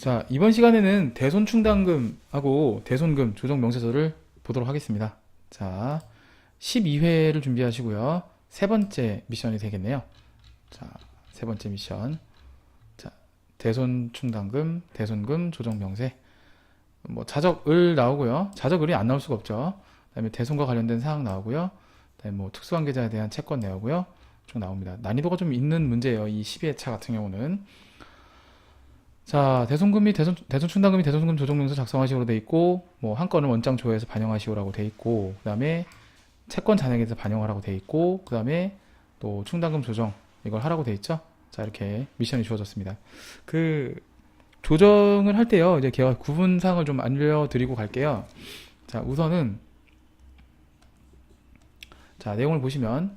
자, 이번 시간에는 대손 충당금하고 대손금 조정 명세서를 보도록 하겠습니다. 자, 12회를 준비하시고요. 세 번째 미션이 되겠네요. 자, 세 번째 미션. 자, 대손 충당금, 대손금 조정 명세. 뭐 자적을 나오고요. 자적을이 안 나올 수가 없죠. 그다음에 대손과 관련된 사항 나오고요. 그다음에 뭐 특수관계자에 대한 채권 내용고요. 쭉 나옵니다. 난이도가 좀 있는 문제예요. 이 12회차 같은 경우는. 자, 대손금이 대손 충당금이 대손금 조정명세 작성하시오로 돼 있고, 뭐 한 건을 원장 조회에서 반영하시오라고 돼 있고, 그다음에 채권 잔액에서 반영하라고 돼 있고, 그다음에 또 충당금 조정 이걸 하라고 돼 있죠. 자, 이렇게 미션이 주어졌습니다. 그 조정을 할 때요, 이제 제가 구분사항을 좀 알려드리고 갈게요. 자, 우선은 자, 내용을 보시면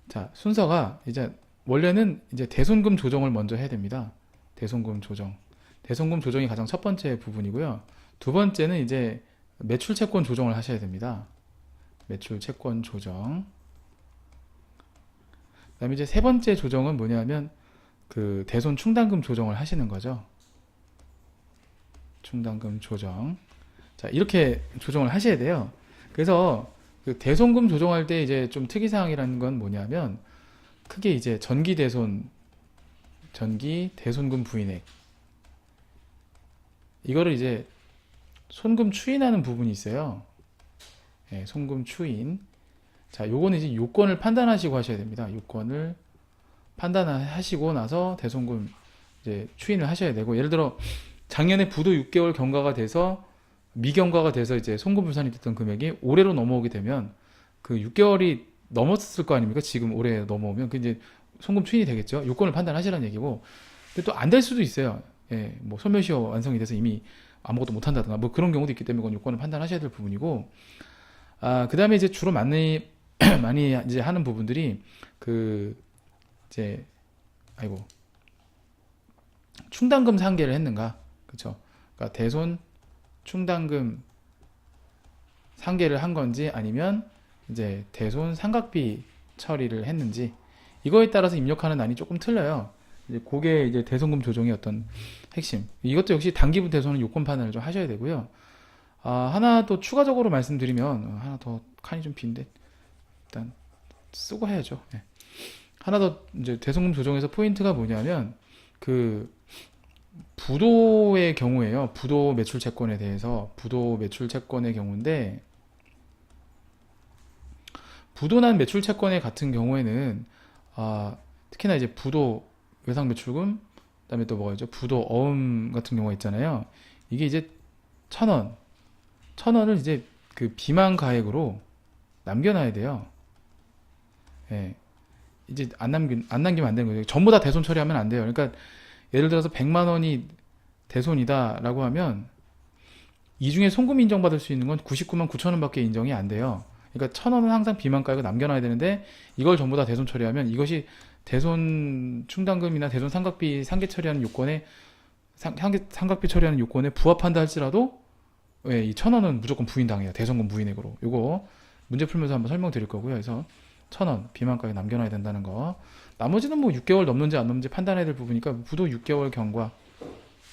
자, 순서가 이제 원래는 이제 대손금 조정을 먼저 해야 됩니다. 대손금 조정. 대손금 조정이 가장 첫 번째 부분이고요. 두 번째는 이제 매출 채권 조정을 하셔야 됩니다. 매출 채권 조정. 그다음에 이제 세 번째 조정은 뭐냐면 그 대손 충당금 조정을 하시는 거죠. 충당금 조정. 자, 이렇게 조정을 하셔야 돼요. 그래서 그 대손금 조정할 때 이제 좀 특이사항이라는 건 뭐냐면 크게 이제 전기 대손금 부인액 이거를 이제 손금 추인하는 부분이 있어요. 예, 손금 추인. 자, 요거는 이제 요건을 판단하시고 하셔야 됩니다. 요건을 판단하시고 나서 대손금 이제 추인을 하셔야 되고, 예를 들어 작년에 부도 6개월 경과가 돼서 미경과가 돼서 이제 손금 분산이 됐던 금액이 올해로 넘어오게 되면 그 6개월이 넘었을 거 아닙니까? 지금 올해 넘어오면 그 이제 송금 추인이 되겠죠. 요건을 판단하시라는 얘기고, 근데 또 안 될 수도 있어요. 예, 뭐 소멸시효 완성이 돼서 이미 아무것도 못 한다든가 뭐 그런 경우도 있기 때문에 그건 요건을 판단하셔야 될 부분이고, 그 다음에 이제 주로 많이 많이 이제 하는 부분들이 그 이제 충당금 상계를 했는가, 그렇죠? 그러니까 대손 충당금 상계를 한 건지 아니면 이제 대손 상각비 처리를 했는지, 이거에 따라서 입력하는 난이 조금 틀려요. 이제 그게 이제 대손금 조정의 어떤 핵심. 이것도 역시 단기부 대손은 요건 판단을 좀 하셔야 되고요. 하나 또 추가적으로 말씀드리면, 하나 더 칸이 좀 빈데 일단 쓰고 해야죠. 네. 하나 더 이제 대손금 조정에서 포인트가 뭐냐면 그 부도의 경우에요. 부도 매출 채권에 대해서 부도 매출 채권의 경우인데, 부도난 매출 채권의 같은 경우에는 특히나 이제 부도 외상 매출금, 그다음에 또 뭐가 있죠? 부도 어음 같은 경우가 있잖아요. 이게 이제 1,000원, 1,000원을 이제 그 비만 가액으로 남겨놔야 돼요. 예. 이제 안 남기면 안 되는 거죠. 전부 다 대손 처리하면 안 돼요. 그러니까 예를 들어서 100만 원이 대손이다라고 하면 이 중에 송금 인정받을 수 있는 건 99만 9천 원밖에 인정이 안 돼요. 그러니까 1,000원은 항상 비만가액을 남겨놔야 되는데, 이걸 전부 다 대손 처리하면 이것이 대손 충당금이나 대손 상각비 상계 처리하는 요건에 상각비 처리하는 요건에 부합한다 할지라도, 예, 이 1,000원은 무조건 부인당해요. 대손금 부인액으로. 요거 문제 풀면서 한번 설명드릴 거고요. 그래서 1,000원 비만가액 남겨놔야 된다는 거. 나머지는 뭐 6개월 넘는지 안 넘는지 판단해야 될 부분이니까 부도 6개월 경과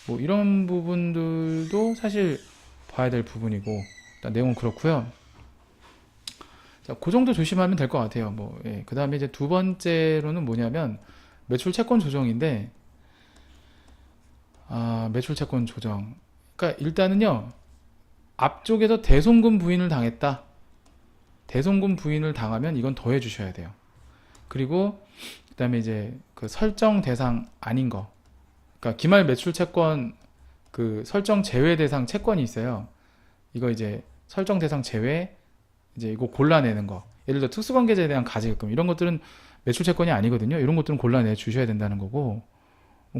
뭐 이런 부분들도 사실 봐야 될 부분이고, 일단 내용은 그렇고요. 자, 그 정도 조심하면 될 것 같아요. 뭐, 예. 그 다음에 이제 두 번째로는 뭐냐면 매출 채권 조정인데, 매출 채권 조정. 그러니까 일단은요, 앞쪽에서 대손금 부인을 당했다. 대손금 부인을 당하면 이건 더해 주셔야 돼요. 그리고 그 다음에 이제 그 설정 대상 아닌 거. 그러니까 기말 매출 채권 그 설정 제외 대상 채권이 있어요. 이거 이제 설정 대상 제외, 이제 이거 골라내는 거. 예를 들어 특수관계자에 대한 가지급금 이런 것들은 매출 채권이 아니거든요. 이런 것들은 골라내 주셔야 된다는 거고,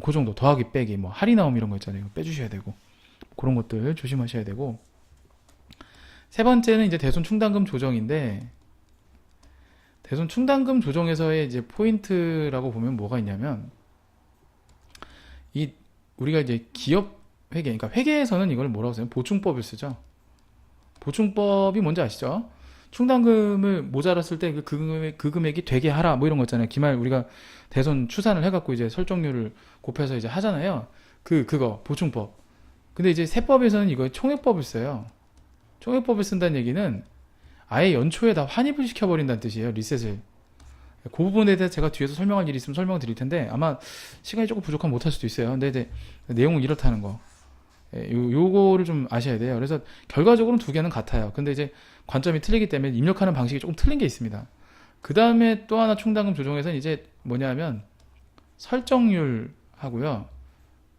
그 정도. 더하기 빼기, 뭐 할인 나옴 이런 거 있잖아요. 이거 빼주셔야 되고, 그런 것들 조심하셔야 되고. 세 번째는 이제 대손 충당금 조정인데, 대손 충당금 조정에서의 이제 포인트라고 보면 뭐가 있냐면, 이 우리가 이제 기업 회계, 그러니까 회계에서는 이걸 뭐라고 써요? 보충법을 쓰죠. 보충법이 뭔지 아시죠? 충당금을 모자랐을 때 그 금액이 되게 하라 뭐 이런 거 있잖아요. 기말 우리가 대손 추산을 해갖고 이제 설정률을 곱해서 이제 하잖아요. 그거 보충법. 근데 이제 세법에서는 이거 총회법을 써요. 총회법을 쓴다는 얘기는 아예 연초에 다 환입을 시켜버린다는 뜻이에요. 리셋을. 그 부분에 대해서 제가 뒤에서 설명할 일이 있으면 설명을 드릴 텐데 아마 시간이 조금 부족하면 못할 수도 있어요. 근데 이제 내용은 이렇다는 거. 요거를 좀 아셔야 돼요. 그래서 결과적으로는 두 개는 같아요. 근데 이제 관점이 틀리기 때문에 입력하는 방식이 조금 틀린 게 있습니다. 그 다음에 또 하나 충당금 조정에서는 이제 뭐냐면 설정률 하고요.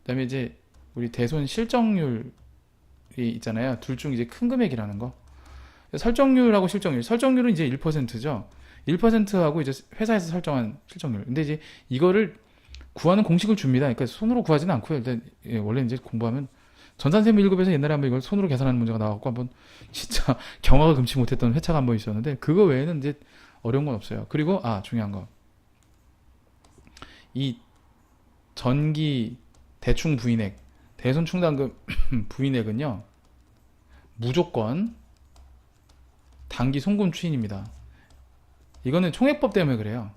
그 다음에 이제 우리 대손 실정률이 있잖아요. 둘 중 이제 큰 금액이라는 거. 설정률하고 실정률. 설정률은 이제 1%죠. 1%하고 이제 회사에서 설정한 실정률. 근데 이제 이거를 구하는 공식을 줍니다. 그러니까 손으로 구하지는 않고요. 일단 원래 이제 공부하면 전산세무 1급에서 옛날에 한번 이걸 손으로 계산하는 문제가 나왔고 한번 진짜 경악을 금치 못했던 회차가 한번 있었는데 그거 외에는 이제 어려운 건 없어요. 그리고 중요한 거. 이 전기 대충 부인액, 대손 충당금 부인액은요. 무조건 단기 송금 추인입니다. 이거는 총액법 때문에 그래요.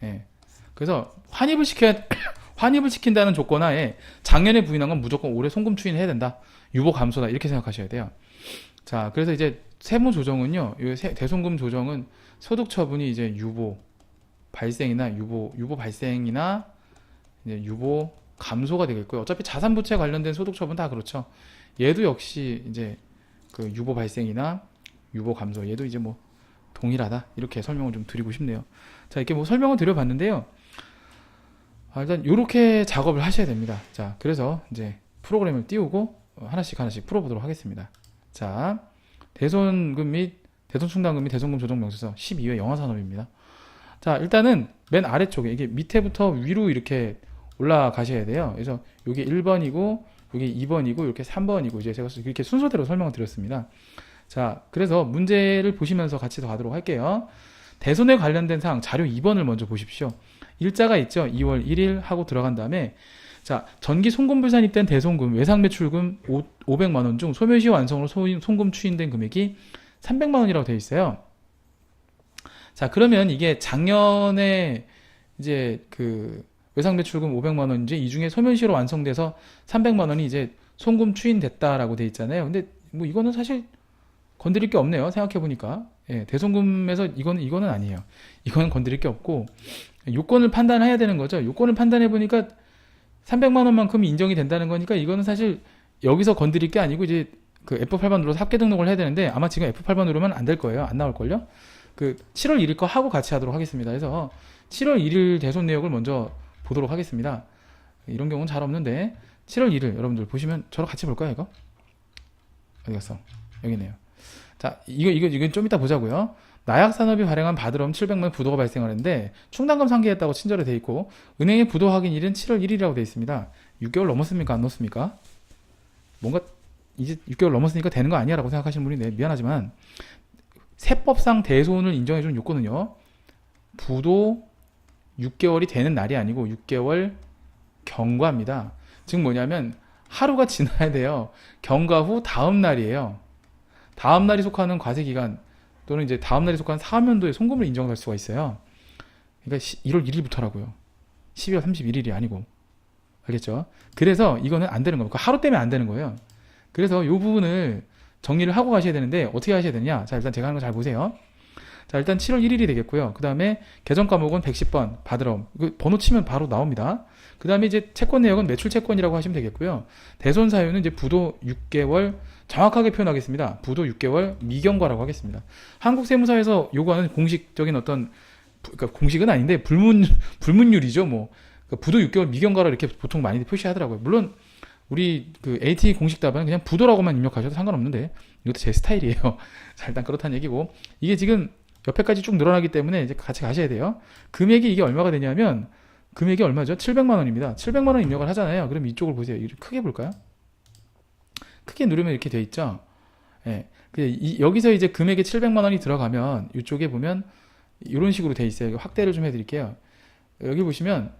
예. 그래서 환입을 시킨다는 조건하에 작년에 부인한 건 무조건 올해 송금 추인해야 된다. 유보 감소다. 이렇게 생각하셔야 돼요. 자, 그래서 이제 세무 조정은요. 대송금 조정은 소득 처분이 이제 유보 발생이나 유보 발생이나 이제 유보 감소가 되겠고요. 어차피 자산 부채 관련된 소득 처분 다 그렇죠. 얘도 역시 이제 그 유보 발생이나 유보 감소 얘도 이제 뭐 동일하다. 이렇게 설명을 좀 드리고 싶네요. 자, 이렇게 뭐 설명을 드려봤는데요. 일단 이렇게 작업을 하셔야 됩니다. 자, 그래서 이제 프로그램을 띄우고 하나씩 풀어보도록 하겠습니다. 자, 대손금 및 대손충당금 및 대손금 조정 명세서 12회 영화산업입니다. 자, 일단은 맨 아래쪽에 이게 밑에부터 위로 이렇게 올라가셔야 돼요. 그래서 이게 1번이고 이게 2번이고 이렇게 3번이고 이제 제가 이렇게 순서대로 설명을 드렸습니다. 자, 그래서 문제를 보시면서 같이 더 가도록 할게요. 대손에 관련된 사항 자료 2번을 먼저 보십시오. 일자가 있죠. 2월 1일 하고 들어간 다음에 자, 전기 송금 불산입된 대손금, 외상 매출금 500만 원 중 소멸시 완성으로 송금 추인된 금액이 300만 원이라고 되어 있어요. 자, 그러면 이게 작년에 이제 그 외상 매출금 500만 원인지 이 중에 소멸시로 완성돼서 300만 원이 이제 송금 추인됐다라고 되어 있잖아요. 근데 뭐 이거는 사실 건드릴 게 없네요. 생각해 보니까. 예, 대손금에서 이거는 아니에요. 이거는 건드릴 게 없고 요건을 판단해야 되는 거죠. 요건을 판단해 보니까 300만 원만큼 인정이 된다는 거니까 이거는 사실 여기서 건드릴 게 아니고 이제 그 F8번 눌러서 합계 등록을 해야 되는데 아마 지금 F8번 누르면 안 될 거예요. 안 나올 걸요. 그 7월 1일 거 하고 같이 하도록 하겠습니다. 그래서 7월 1일 대손 내역을 먼저 보도록 하겠습니다. 이런 경우는 잘 없는데 7월 1일 여러분들 보시면 저랑 같이 볼까요, 이거? 어디 갔어? 여기 있네요. 자, 이건 좀 이따 보자고요. 나약산업이 발행한 바드럼 700만 부도가 발생하는데 충당금 상기했다고 친절에 돼 있고 은행의 부도 확인일은 7월 1일이라고 돼 있습니다. 6개월 넘었습니까? 안 넘었습니까? 뭔가 이제 6개월 넘었으니까 되는 거 아니야 라고 생각하시는 분이 미안하지만 세법상 대손을 인정해주는 요건은요. 부도 6개월이 되는 날이 아니고 6개월 경과입니다. 즉 뭐냐면 하루가 지나야 돼요. 경과 후 다음 날이에요. 다음 날이 속하는 과세기간 또는 이제 다음 날이 속하는 사업연도에 송금을 인정할 수가 있어요. 그러니까 1월 1일부터라고요. 12월 31일이 아니고. 알겠죠? 그래서 이거는 안 되는 겁니다. 하루 때문에 안 되는 거예요. 그래서 이 부분을 정리를 하고 가셔야 되는데 어떻게 하셔야 되냐? 자, 일단 제가 하는 거 잘 보세요. 자, 일단 7월 1일이 되겠고요. 그 다음에 계정 과목은 110번 바드럼. 번호 치면 바로 나옵니다. 그 다음에 이제 채권 내역은 매출 채권이라고 하시면 되겠고요. 대손 사유는 이제 부도 6개월 정확하게 표현하겠습니다. 부도 6개월 미경과라고 하겠습니다. 한국세무사에서 요구하는 공식적인 어떤 그러니까 공식은 아닌데 불문율이죠. 뭐 그러니까 부도 6개월 미경과라 이렇게 보통 많이 표시하더라고요. 물론 우리 그 AT 공식 답안은 그냥 부도라고만 입력하셔도 상관없는데 이것도 제 스타일이에요. 자, 일단 그렇다는 얘기고 이게 지금 옆에까지 쭉 늘어나기 때문에 이제 같이 가셔야 돼요. 금액이 이게 얼마가 되냐면 금액이 얼마죠? 700만 원입니다. 700만 원 입력을 하잖아요. 그럼 이쪽을 보세요. 크게 볼까요? 크게 누르면 이렇게 돼 있죠. 예. 여기서 이제 금액이 700만 원이 들어가면 이쪽에 보면 이런 식으로 돼 있어요. 확대를 좀 해드릴게요. 여기 보시면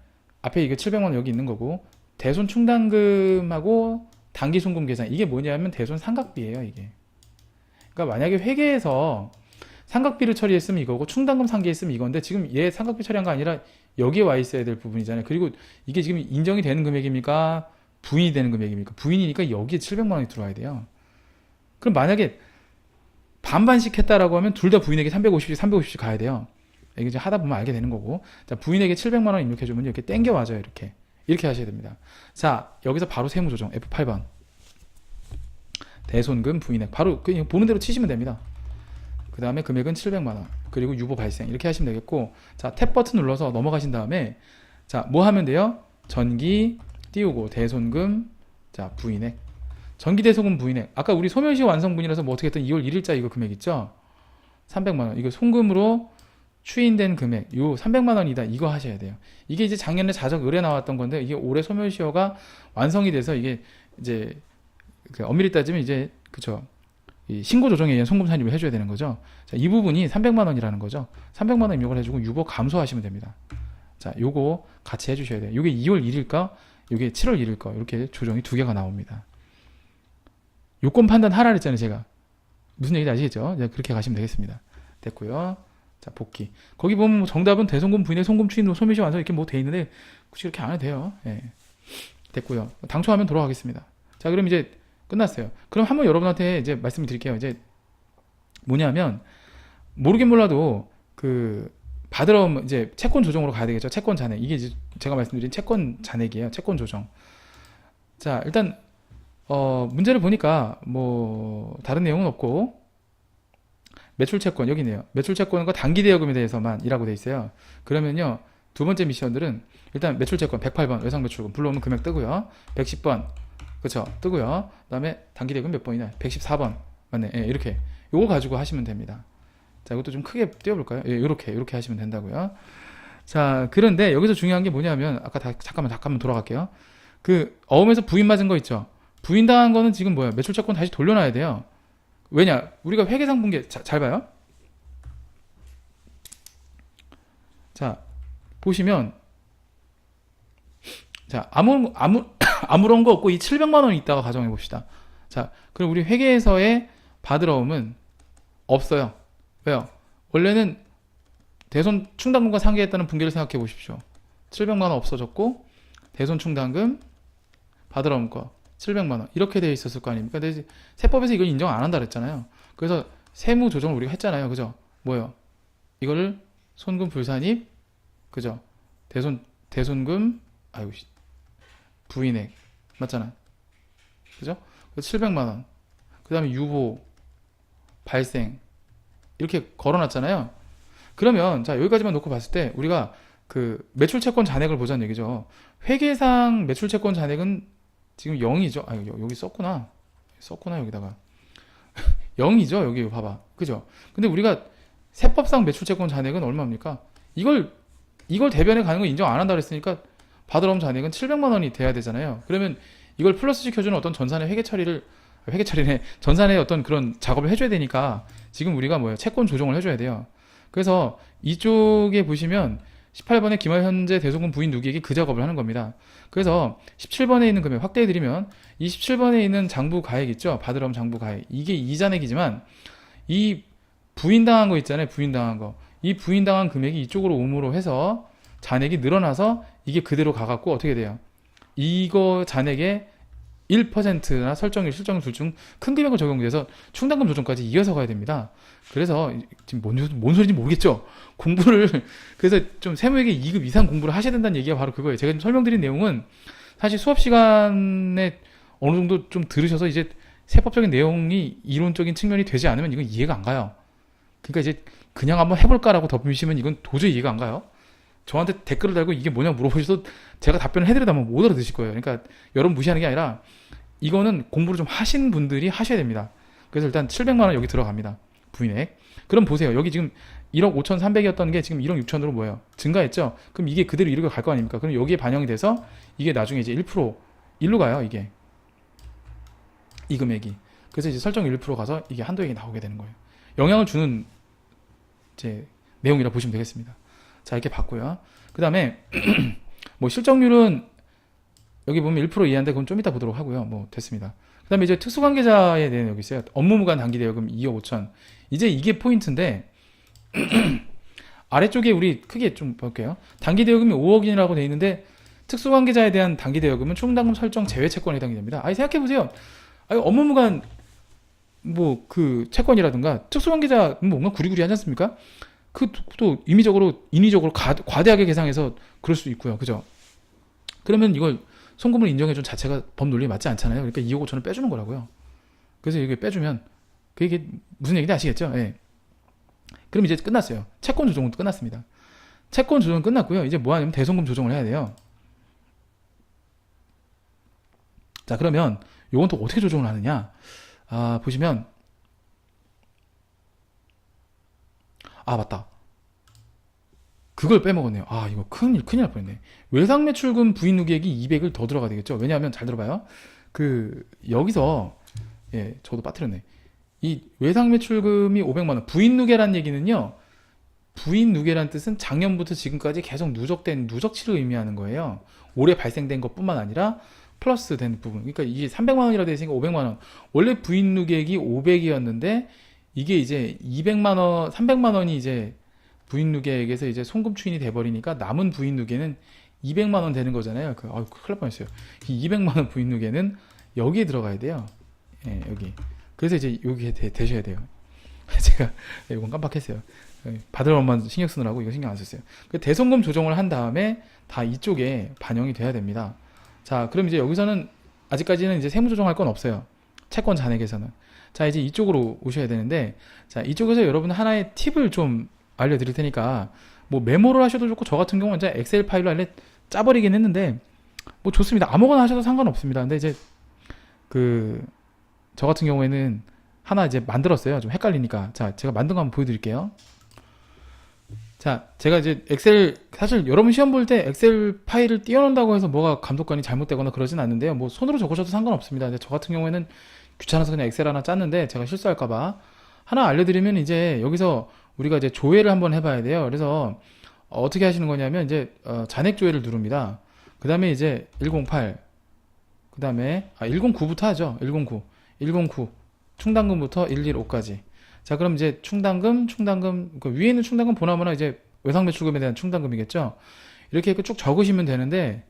앞에 이게 700만 원 여기 있는 거고 대손 충당금하고 단기 송금 계산 이게 뭐냐면 대손 상각비예요. 이게. 그러니까 만약에 회계에서 상각비를 처리했으면 이거고 충당금 상기했으면 이건데 지금 얘 상각비 처리한 거 아니라 여기에 와 있어야 될 부분이잖아요. 그리고 이게 지금 인정이 되는 금액입니까? 부인이 되는 금액입니까? 부인이니까 여기에 700만 원이 들어와야 돼요. 그럼 만약에 반반씩 했다라고 하면 둘 다 부인에게 350씩 350씩 가야 돼요. 이게 이제 하다 보면 알게 되는 거고. 자, 부인에게 700만 원 입력해주면 이렇게 땡겨 와줘요. 이렇게 하셔야 됩니다. 자, 여기서 바로 세무조정 F8번. 대손금 부인액. 바로 그냥 보는 대로 치시면 됩니다. 그 다음에 금액은 700만 원. 그리고 유보 발생. 이렇게 하시면 되겠고. 자, 탭 버튼 눌러서 넘어가신 다음에 자, 뭐 하면 돼요? 전기 띄우고 대손금 자, 부인액. 전기 대손금 부인액. 아까 우리 소멸시 완성분이라서 뭐 어떻게 했던 2월 1일자 이거 금액 있죠? 300만 원. 이거 송금으로 추인된 금액. 요 300만 원이다. 이거 하셔야 돼요. 이게 이제 작년에 자적 의뢰 나왔던 건데 이게 올해 소멸시효가 완성이 돼서 이게 이제 엄밀히 따지면 이제 그쵸. 이 신고 조정에 의한 송금 산입을 해줘야 되는 거죠. 자, 이 부분이 300만 원이라는 거죠. 300만 원 입력을 해주고 유보 감소하시면 됩니다. 자, 요거 같이 해주셔야 돼요. 요게 2월 1일까? 요게 7월 1일까? 이렇게 조정이 두 개가 나옵니다. 요건 판단 하라 그랬잖아요, 제가. 무슨 얘기인지 아시겠죠? 네, 그렇게 가시면 되겠습니다. 됐고요. 자, 복귀. 거기 보면 뭐 정답은 대손금 부인의 송금 추인 후 소멸시 완성 이렇게 뭐 돼 있는데 굳이 이렇게 안 해도 돼요. 예. 됐고요. 당초하면 돌아가겠습니다. 자, 그럼 이제 끝났어요. 그럼 한번 여러분한테 이제 말씀을 드릴게요. 이제 뭐냐면 모르긴 몰라도 그 받으러 이제 채권 조정으로 가야 되겠죠. 채권 잔액. 이게 이제 제가 말씀드린 채권 잔액이에요. 채권 조정. 자, 일단 문제를 보니까 뭐 다른 내용은 없고 매출 채권 여기 있네요. 매출 채권과 단기 대여금에 대해서만 이라고 돼 있어요. 그러면요. 두 번째 미션들은 일단 매출 채권 108번 외상 매출금 불러오는 금액 뜨고요. 110번 그쵸 뜨고요. 그다음에 단기 대여금 몇 번이냐? 114번 맞네. 예, 이렇게 요거 가지고 하시면 됩니다. 자, 이것도 좀 크게 띄워볼까요? 예, 이렇게 하시면 된다고요. 자, 그런데 여기서 중요한 게 뭐냐면 아까 잠깐만 돌아갈게요. 그 어음에서 부인 맞은 거 있죠? 부인 당한 거는 지금 뭐야? 매출 채권 다시 돌려놔야 돼요. 왜냐? 우리가 회계상분계 잘 봐요. 자, 보시면 자, 아무런 거 없고 이 700만 원이 있다가 가정해 봅시다. 자, 그럼 우리 회계에서의 받으러 오면 없어요. 왜요? 원래는 대손 충당금과 상계했다는 분계를 생각해 보십시오. 700만 원 없어졌고 대손 충당금 받으러 온 거 700만 원 이렇게 되어 있었을 거 아닙니까? 근데 세법에서 이걸 인정 안 한다 그랬잖아요. 그래서 세무 조정을 우리가 했잖아요. 그죠? 뭐예요? 이거를 손금 불산입 그죠? 대손금 아이고 부인액 맞잖아. 그죠? 700만 원. 그다음에 유보 발생 이렇게 걸어놨잖아요. 그러면 자 여기까지만 놓고 봤을 때 우리가 그 매출채권 잔액을 보자는 얘기죠. 회계상 매출채권 잔액은 지금 0이죠. 아 여기 썼구나 여기다가 0이죠. 여기 봐봐. 그죠? 근데 우리가 세법상 매출채권 잔액은 얼마입니까? 이걸 대변에 가는 거 인정 안 한다 그랬으니까 받으러 온 잔액은 700만 원이 돼야 되잖아요. 그러면 이걸 플러스 시켜주는 어떤 전산의 회계처리네 전산의 어떤 그런 작업을 해줘야 되니까 지금 우리가 뭐예요? 채권 조정을 해줘야 돼요. 그래서 이쪽에 보시면 18번에 기말 현재 대손금 부인 누기에게 그 작업을 하는 겁니다. 그래서 17번에 있는 금액 확대해드리면 이 17번에 있는 장부 가액 있죠? 받으러 온 장부 가액. 이게 이 잔액이지만 이 부인당한 거 있잖아요. 부인당한 거. 이 부인당한 금액이 이쪽으로 옴으로 해서 잔액이 늘어나서 이게 그대로 가갖고 어떻게 돼요? 이거 잔액의 1%나 설정일, 실정일 둘 중 큰 금액을 적용돼서 충당금 조정까지 이어서 가야 됩니다. 그래서 지금 뭔 소리인지 모르겠죠? 그래서 좀 세무회계 2급 이상 공부를 하셔야 된다는 얘기가 바로 그거예요. 제가 지금 설명드린 내용은 사실 수업 시간에 어느 정도 좀 들으셔서 이제 세법적인 내용이 이론적인 측면이 되지 않으면 이건 이해가 안 가요. 그러니까 이제 그냥 한번 해볼까라고 덮으시면 이건 도저히 이해가 안 가요. 저한테 댓글을 달고 이게 뭐냐 물어보셔서 제가 답변을 해드리다면 못 알아듣실 거예요. 그러니까 여러분 무시하는 게 아니라 이거는 공부를 좀 하신 분들이 하셔야 됩니다. 그래서 일단 700만 원 여기 들어갑니다. 부인액. 그럼 보세요. 여기 지금 1억 5,300이었던 게 지금 1억 6천으로 뭐예요? 증가했죠? 그럼 이게 그대로 1억을 갈 거 아닙니까? 그럼 여기에 반영이 돼서 이게 나중에 이제 1% 일로 가요. 이게 이 금액이. 그래서 이제 설정 1% 가서 이게 한도액이 나오게 되는 거예요. 영향을 주는 이제 내용이라 보시면 되겠습니다. 자, 이렇게 봤고요. 그 다음에 뭐 실적률은 여기 보면 1% 이하인데 그건 좀 이따 보도록 하고요. 뭐 됐습니다. 그 다음에 이제 특수관계자에 대한 여기 있어요. 업무무관 단기대여금 2억 5천. 이제 이게 포인트인데 아래쪽에 우리 크게 좀 볼게요. 단기대여금이 5억이라고 돼 있는데 특수관계자에 대한 단기대여금은 충당금 설정 제외 채권에 해당이 됩니다. 아니 생각해보세요. 아니 업무무관 뭐 그 채권이라든가 특수관계자 뭐 뭔가 구리구리 하지 않습니까? 그 또 인위적으로 과대하게 계상해서 그럴 수도 있고요. 그죠? 그러면 이걸 송금을 인정해준 자체가 법 논리에 맞지 않잖아요. 그러니까 2억 5천을 빼주는 거라고요. 그래서 이게 빼주면 그게 무슨 얘기인지 아시겠죠? 예. 그럼 이제 끝났어요. 채권 조정은 끝났습니다. 채권 조정은 끝났고요. 이제 뭐 하냐면 대송금 조정을 해야 돼요. 자, 그러면 요건 또 어떻게 조정을 하느냐? 보시면 맞다. 그걸 빼먹었네요. 이거 큰일 날 뻔했네. 외상매출금 부인 누계액이 200을 더 들어가야 되겠죠? 왜냐하면 잘 들어봐요. 여기서 저도 빠뜨렸네. 이 외상매출금이 500만 원. 부인 누계란 얘기는요. 부인 누계란 뜻은 작년부터 지금까지 계속 누적된 누적치를 의미하는 거예요. 올해 발생된 것뿐만 아니라 플러스 된 부분. 그러니까 이게 300만 원이라 돼 있으니까 500만 원. 원래 부인 누계액이 500이었는데 이게 이제 200만 원, 300만 원이 이제 부인 누계액에서 이제 송금 추인이 돼버리니까 남은 부인 누계는 200만 원 되는 거잖아요. 큰일 날 뻔했어요. 이 200만 원 부인 누계는 여기에 들어가야 돼요. 여기. 그래서 이제 여기에 되셔야 돼요. 제가 이건 깜빡했어요. 받을 것만 신경 쓰느라고 이거 신경 안 썼어요. 대송금 조정을 한 다음에 다 이쪽에 반영이 돼야 됩니다. 자, 그럼 이제 여기서는 아직까지는 이제 세무 조정할 건 없어요. 채권 잔액에서는. 자, 이제 이쪽으로 오셔야 되는데, 자, 이쪽에서 여러분 하나의 팁을 좀 알려드릴 테니까, 뭐 메모를 하셔도 좋고, 저 같은 경우는 이제 엑셀 파일로 아예 짜버리긴 했는데, 뭐 좋습니다. 아무거나 하셔도 상관없습니다. 근데 이제 저 같은 경우에는 하나 이제 만들었어요. 좀 헷갈리니까. 자, 제가 만든 거 한번 보여드릴게요. 자, 제가 이제 엑셀, 사실 여러분 시험 볼 때 엑셀 파일을 띄워놓는다고 해서 뭐가 감독관이 잘못되거나 그러진 않는데요. 뭐 손으로 적으셔도 상관없습니다. 근데 저 같은 경우에는 귀찮아서 그냥 엑셀 하나 짰는데 제가 실수할까봐 하나 알려드리면 이제 여기서 우리가 이제 조회를 한번 해봐야 돼요. 그래서 어떻게 하시는 거냐면 이제 잔액 조회를 누릅니다. 그 다음에 이제 108, 그 다음에 109부터 하죠. 109 충당금부터 115까지. 자, 그럼 이제 충당금 그 위에 있는 충당금 보나마나 이제 외상매출금에 대한 충당금이겠죠. 이렇게 해서 쭉 적으시면 되는데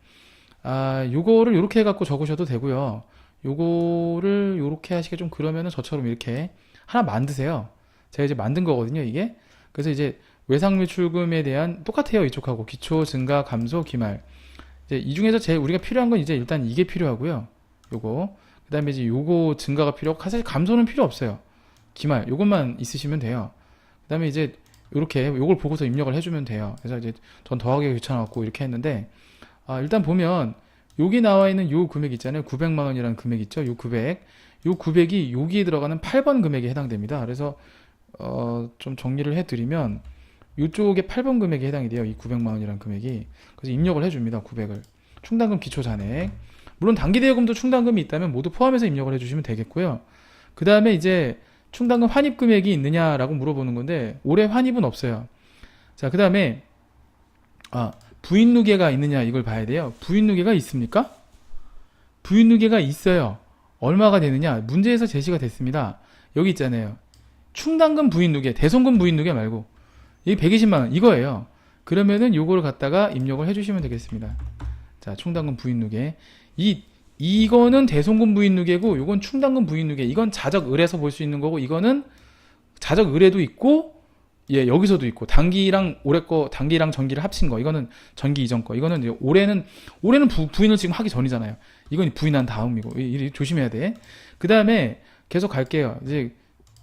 요거를 이렇게 해갖고 적으셔도 되고요. 요거를 요렇게 하시기 좀 그러면은 저처럼 이렇게 하나 만드세요. 제가 이제 만든 거거든요, 이게. 그래서 이제 외상매출금에 대한 똑같아요, 이쪽하고. 기초, 증가, 감소, 기말. 이제 이 중에서 제일 우리가 필요한 건 이제 일단 이게 필요하고요. 요거. 그 다음에 이제 요거 증가가 필요하고, 사실 감소는 필요 없어요. 기말. 요것만 있으시면 돼요. 그 다음에 이제 요렇게 요걸 보고서 입력을 해주면 돼요. 그래서 이제 전 더하기가 귀찮아갖고 이렇게 했는데, 일단 보면 여기 나와 있는 요 금액 있잖아요. 900만 원이라는 금액 있죠. 요 900. 요 900이 여기에 들어가는 8번 금액에 해당됩니다. 그래서 좀 정리를 해드리면 이쪽에 8번 금액에 해당이 돼요. 이 900만 원이라는 금액이. 그래서 입력을 해줍니다. 900을. 충당금 기초 잔액. 물론 단기대여금도 충당금이 있다면 모두 포함해서 입력을 해주시면 되겠고요. 그 다음에 이제 충당금 환입 금액이 있느냐라고 물어보는 건데 올해 환입은 없어요. 자, 그 다음에 부인 누계가 있느냐 이걸 봐야 돼요. 부인 누계가 있습니까? 부인 누계가 있어요. 얼마가 되느냐? 문제에서 제시가 됐습니다. 여기 있잖아요. 충당금 부인 누계, 대송금 부인 누계 말고 이 120만 원 이거예요. 그러면은 요거를 갖다가 입력을 해주시면 되겠습니다. 자, 충당금 부인 누계. 이거는 대송금 부인 누계고 요건 충당금 부인 누계. 이건 자적 을에서 볼 수 있는 거고 이거는 자적 을에도 있고 여기서도 있고 단기랑 올해 거 단기랑 전기를 합친 거 이거는 전기 이전 거 이거는 이제 올해는 부인을 지금 하기 전이잖아요. 이건 부인한 다음이고 조심해야 돼. 그 다음에 계속 갈게요. 이제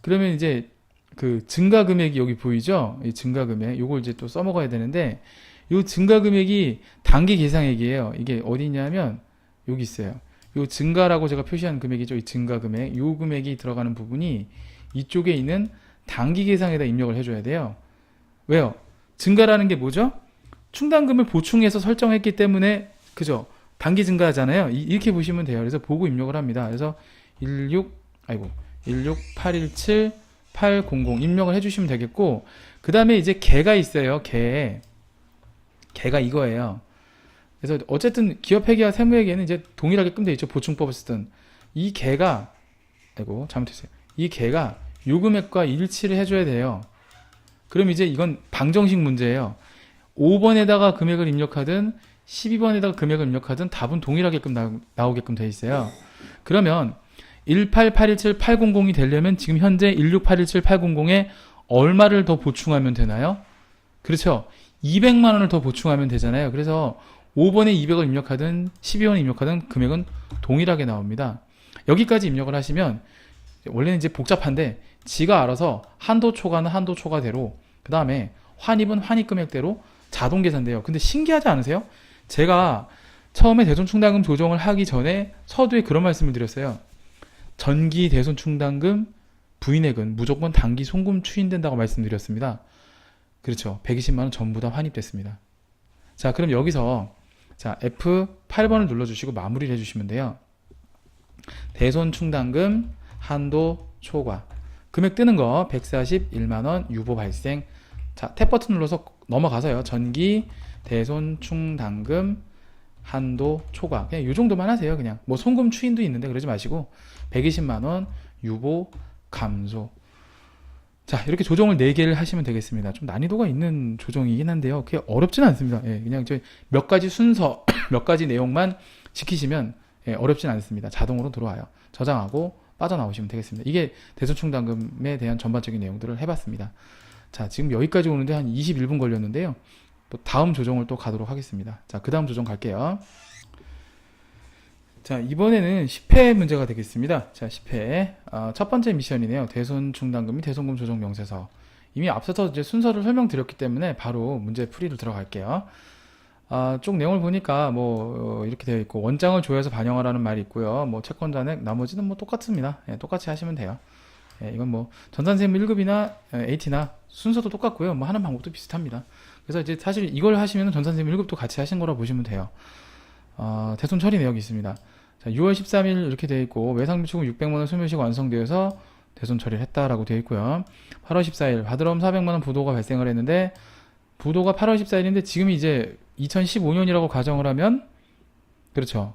그러면 이제 그 증가 금액이 여기 보이죠? 이 증가 금액 요걸 이제 또 써먹어야 되는데 요 증가 금액이 단기 계상액이에요. 이게 어디 있냐면 여기 있어요. 요 증가라고 제가 표시한 금액이죠. 이 증가 금액 요 금액이 들어가는 부분이 이쪽에 있는 단기 계상에다 입력을 해줘야 돼요. 왜요? 증가라는 게 뭐죠? 충당금을 보충해서 설정했기 때문에 그죠? 단기 증가하잖아요. 이렇게 보시면 돼요. 그래서 보고 입력을 합니다. 그래서 16817-800 입력을 해주시면 되겠고 그 다음에 이제 개가 있어요. 개가 이거예요. 그래서 어쨌든 기업회계와 세무회계는 이제 동일하게끔 돼 있죠. 보충법을 쓰든 이 개가 잘못했어요. 이 개가 요 금액과 일치를 해줘야 돼요. 그럼 이제 이건 방정식 문제예요. 5번에다가 금액을 입력하든 12번에다가 금액을 입력하든 답은 동일하게끔 나오게끔 되어 있어요. 그러면 18817,800이 되려면 지금 현재 16817,800에 얼마를 더 보충하면 되나요? 그렇죠. 200만 원을 더 보충하면 되잖아요. 그래서 5번에 200을 입력하든 12번에 입력하든 금액은 동일하게 나옵니다. 여기까지 입력을 하시면 원래는 이제 복잡한데 지가 알아서 한도 초과는 한도 초과대로 그 다음에 환입은 환입 금액대로 자동 계산돼요. 근데 신기하지 않으세요? 제가 처음에 대손충당금 조정을 하기 전에 서두에 그런 말씀을 드렸어요. 전기 대손충당금 부인액은 무조건 단기 송금 추인된다고 말씀드렸습니다. 그렇죠. 120만 원 전부 다 환입됐습니다. 자, 그럼 여기서 자, F8번을 눌러주시고 마무리를 해주시면 돼요. 대손충당금 한도 초과 금액 뜨는 거 141만 원 유보 발생. 자, 탭 버튼 눌러서 넘어가서요. 전기 대손충당금 한도 초과 그냥 이 정도만 하세요. 그냥 뭐 송금 추인도 있는데 그러지 마시고 120만 원 유보 감소. 자, 이렇게 조정을 4개를 하시면 되겠습니다. 좀 난이도가 있는 조정이긴 한데요. 그게 어렵진 않습니다. 예, 그냥 몇 가지 순서, 몇 가지 내용만 지키시면 예, 어렵진 않습니다. 자동으로 들어와요. 저장하고 빠져나오시면 되겠습니다. 이게 대손충당금에 대한 전반적인 내용들을 해봤습니다. 자, 지금 여기까지 오는데 한 21분 걸렸는데요. 또 다음 조정을 또 가도록 하겠습니다. 자, 그 다음 조정 갈게요. 자, 이번에는 10회 문제가 되겠습니다. 자, 10회. 첫 번째 미션이네요. 대손충당금 및 대손금 조정 명세서. 이미 앞서서 이제 순서를 설명드렸기 때문에 바로 문제 풀이를 들어갈게요. 쭉 내용을 보니까 이렇게 되어 있고, 원장을 조회해서 반영하라는 말이 있고요. 채권 잔액, 나머지는 똑같습니다. 예, 똑같이 하시면 돼요. 예, 이건 전산세무 1급이나 AT나 순서도 똑같고요. 하는 방법도 비슷합니다. 그래서 이제 사실 이걸 하시면 전산세무 1급도 같이 하신 거라 보시면 돼요. 대손 처리 내역이 있습니다. 자, 6월 13일 이렇게 되어 있고 외상비축은 600만원 소멸시가 완성되어서 대손 처리를 했다라고 되어 있고요. 8월 14일 바드럼 400만원 부도가 발생을 했는데 부도가 8월 14일인데 지금이 이제 2015년이라고 가정을 하면 그렇죠.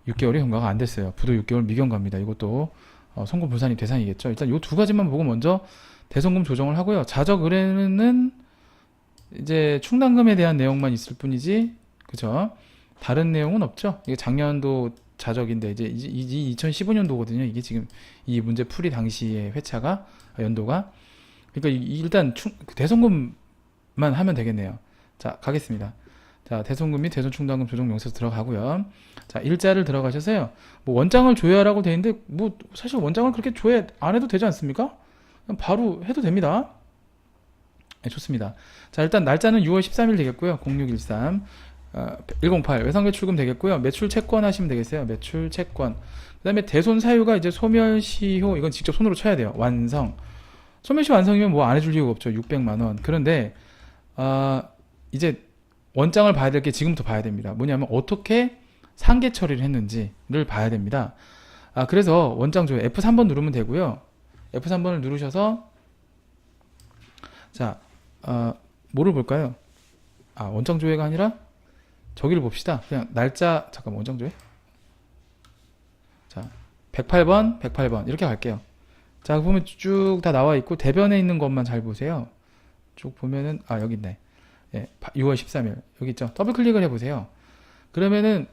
6개월이 경과가 안 됐어요. 부도 6개월 미경과입니다. 이것도 송금 불산입 대상이겠죠. 일단 이 두 가지만 보고 먼저 대손금 조정을 하고요. 자적 의뢰는 이제 충당금에 대한 내용만 있을 뿐이지 그죠? 다른 내용은 없죠. 이게 작년도 자적인데 이제 2015년도거든요. 이게 지금 이 문제 풀이 당시의 회차가 연도가 그러니까 일단 대손금만 하면 되겠네요. 자, 가겠습니다. 자, 대손금 및 대손충당금 조정 명세서 들어가고요. 자, 일자를 들어가셔서요. 원장을 조회하라고 돼 있는데 사실 원장을 그렇게 조회 안 해도 되지 않습니까? 바로 해도 됩니다. 네, 좋습니다. 자, 일단 날짜는 6월 13일 되겠고요. 0613 108 외상매출금 되겠고요. 매출 채권 하시면 되겠어요. 매출 채권. 그 다음에 대손 사유가 이제 소멸시효 이건 직접 손으로 쳐야 돼요. 완성. 소멸시 완성이면 안 해줄 이유가 없죠. 600만원. 그런데 이제 원장을 봐야 될 게 지금부터 봐야 됩니다. 뭐냐면 어떻게 상계 처리를 했는지를 봐야 됩니다. 그래서 원장 조회 F3번 누르면 되고요. F3번을 누르셔서 자, 뭐를 볼까요? 원장 조회가 아니라 저기를 봅시다. 그냥 날짜 잠깐만 원장 조회. 자, 108번 이렇게 갈게요. 자, 보면 쭉 다 나와 있고 대변에 있는 것만 잘 보세요. 쭉 보면은 여기 있네. 예, 6월 13일 여기 있죠. 더블 클릭을 해보세요. 그러면은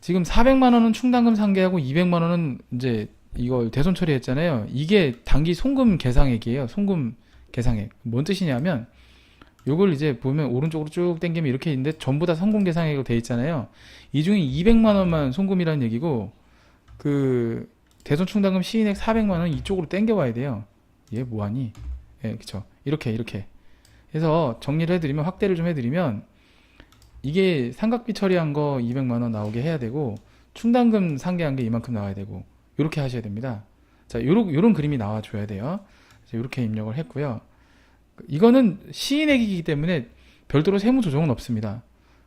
지금 400만 원은 충당금 상계하고 200만 원은 이제 이걸 대손 처리했잖아요. 이게 단기 송금 계상액이에요. 송금 계상액. 뭔 뜻이냐면 요걸 이제 보면 오른쪽으로 쭉 당기면 이렇게 있는데 전부 다 송금 계상액으로 돼 있잖아요. 이 중에 200만 원만 송금이라는 얘기고 그 대손 충당금 시인액 400만 원 이쪽으로 당겨 와야 돼요. 얘 뭐하니? 예, 그쵸. 이렇게 해서 정리를 해드리면 확대를 좀 해드리면 이게 삼각비 처리한 거 200만 원 나오게 해야 되고 충당금 상계한 게 이만큼 나와야 되고 이렇게 하셔야 됩니다. 자, 요런 그림이 나와줘야 돼요. 이렇게 입력을 했고요. 이거는 시인액이기 때문에 별도로 세무 조정은 없습니다.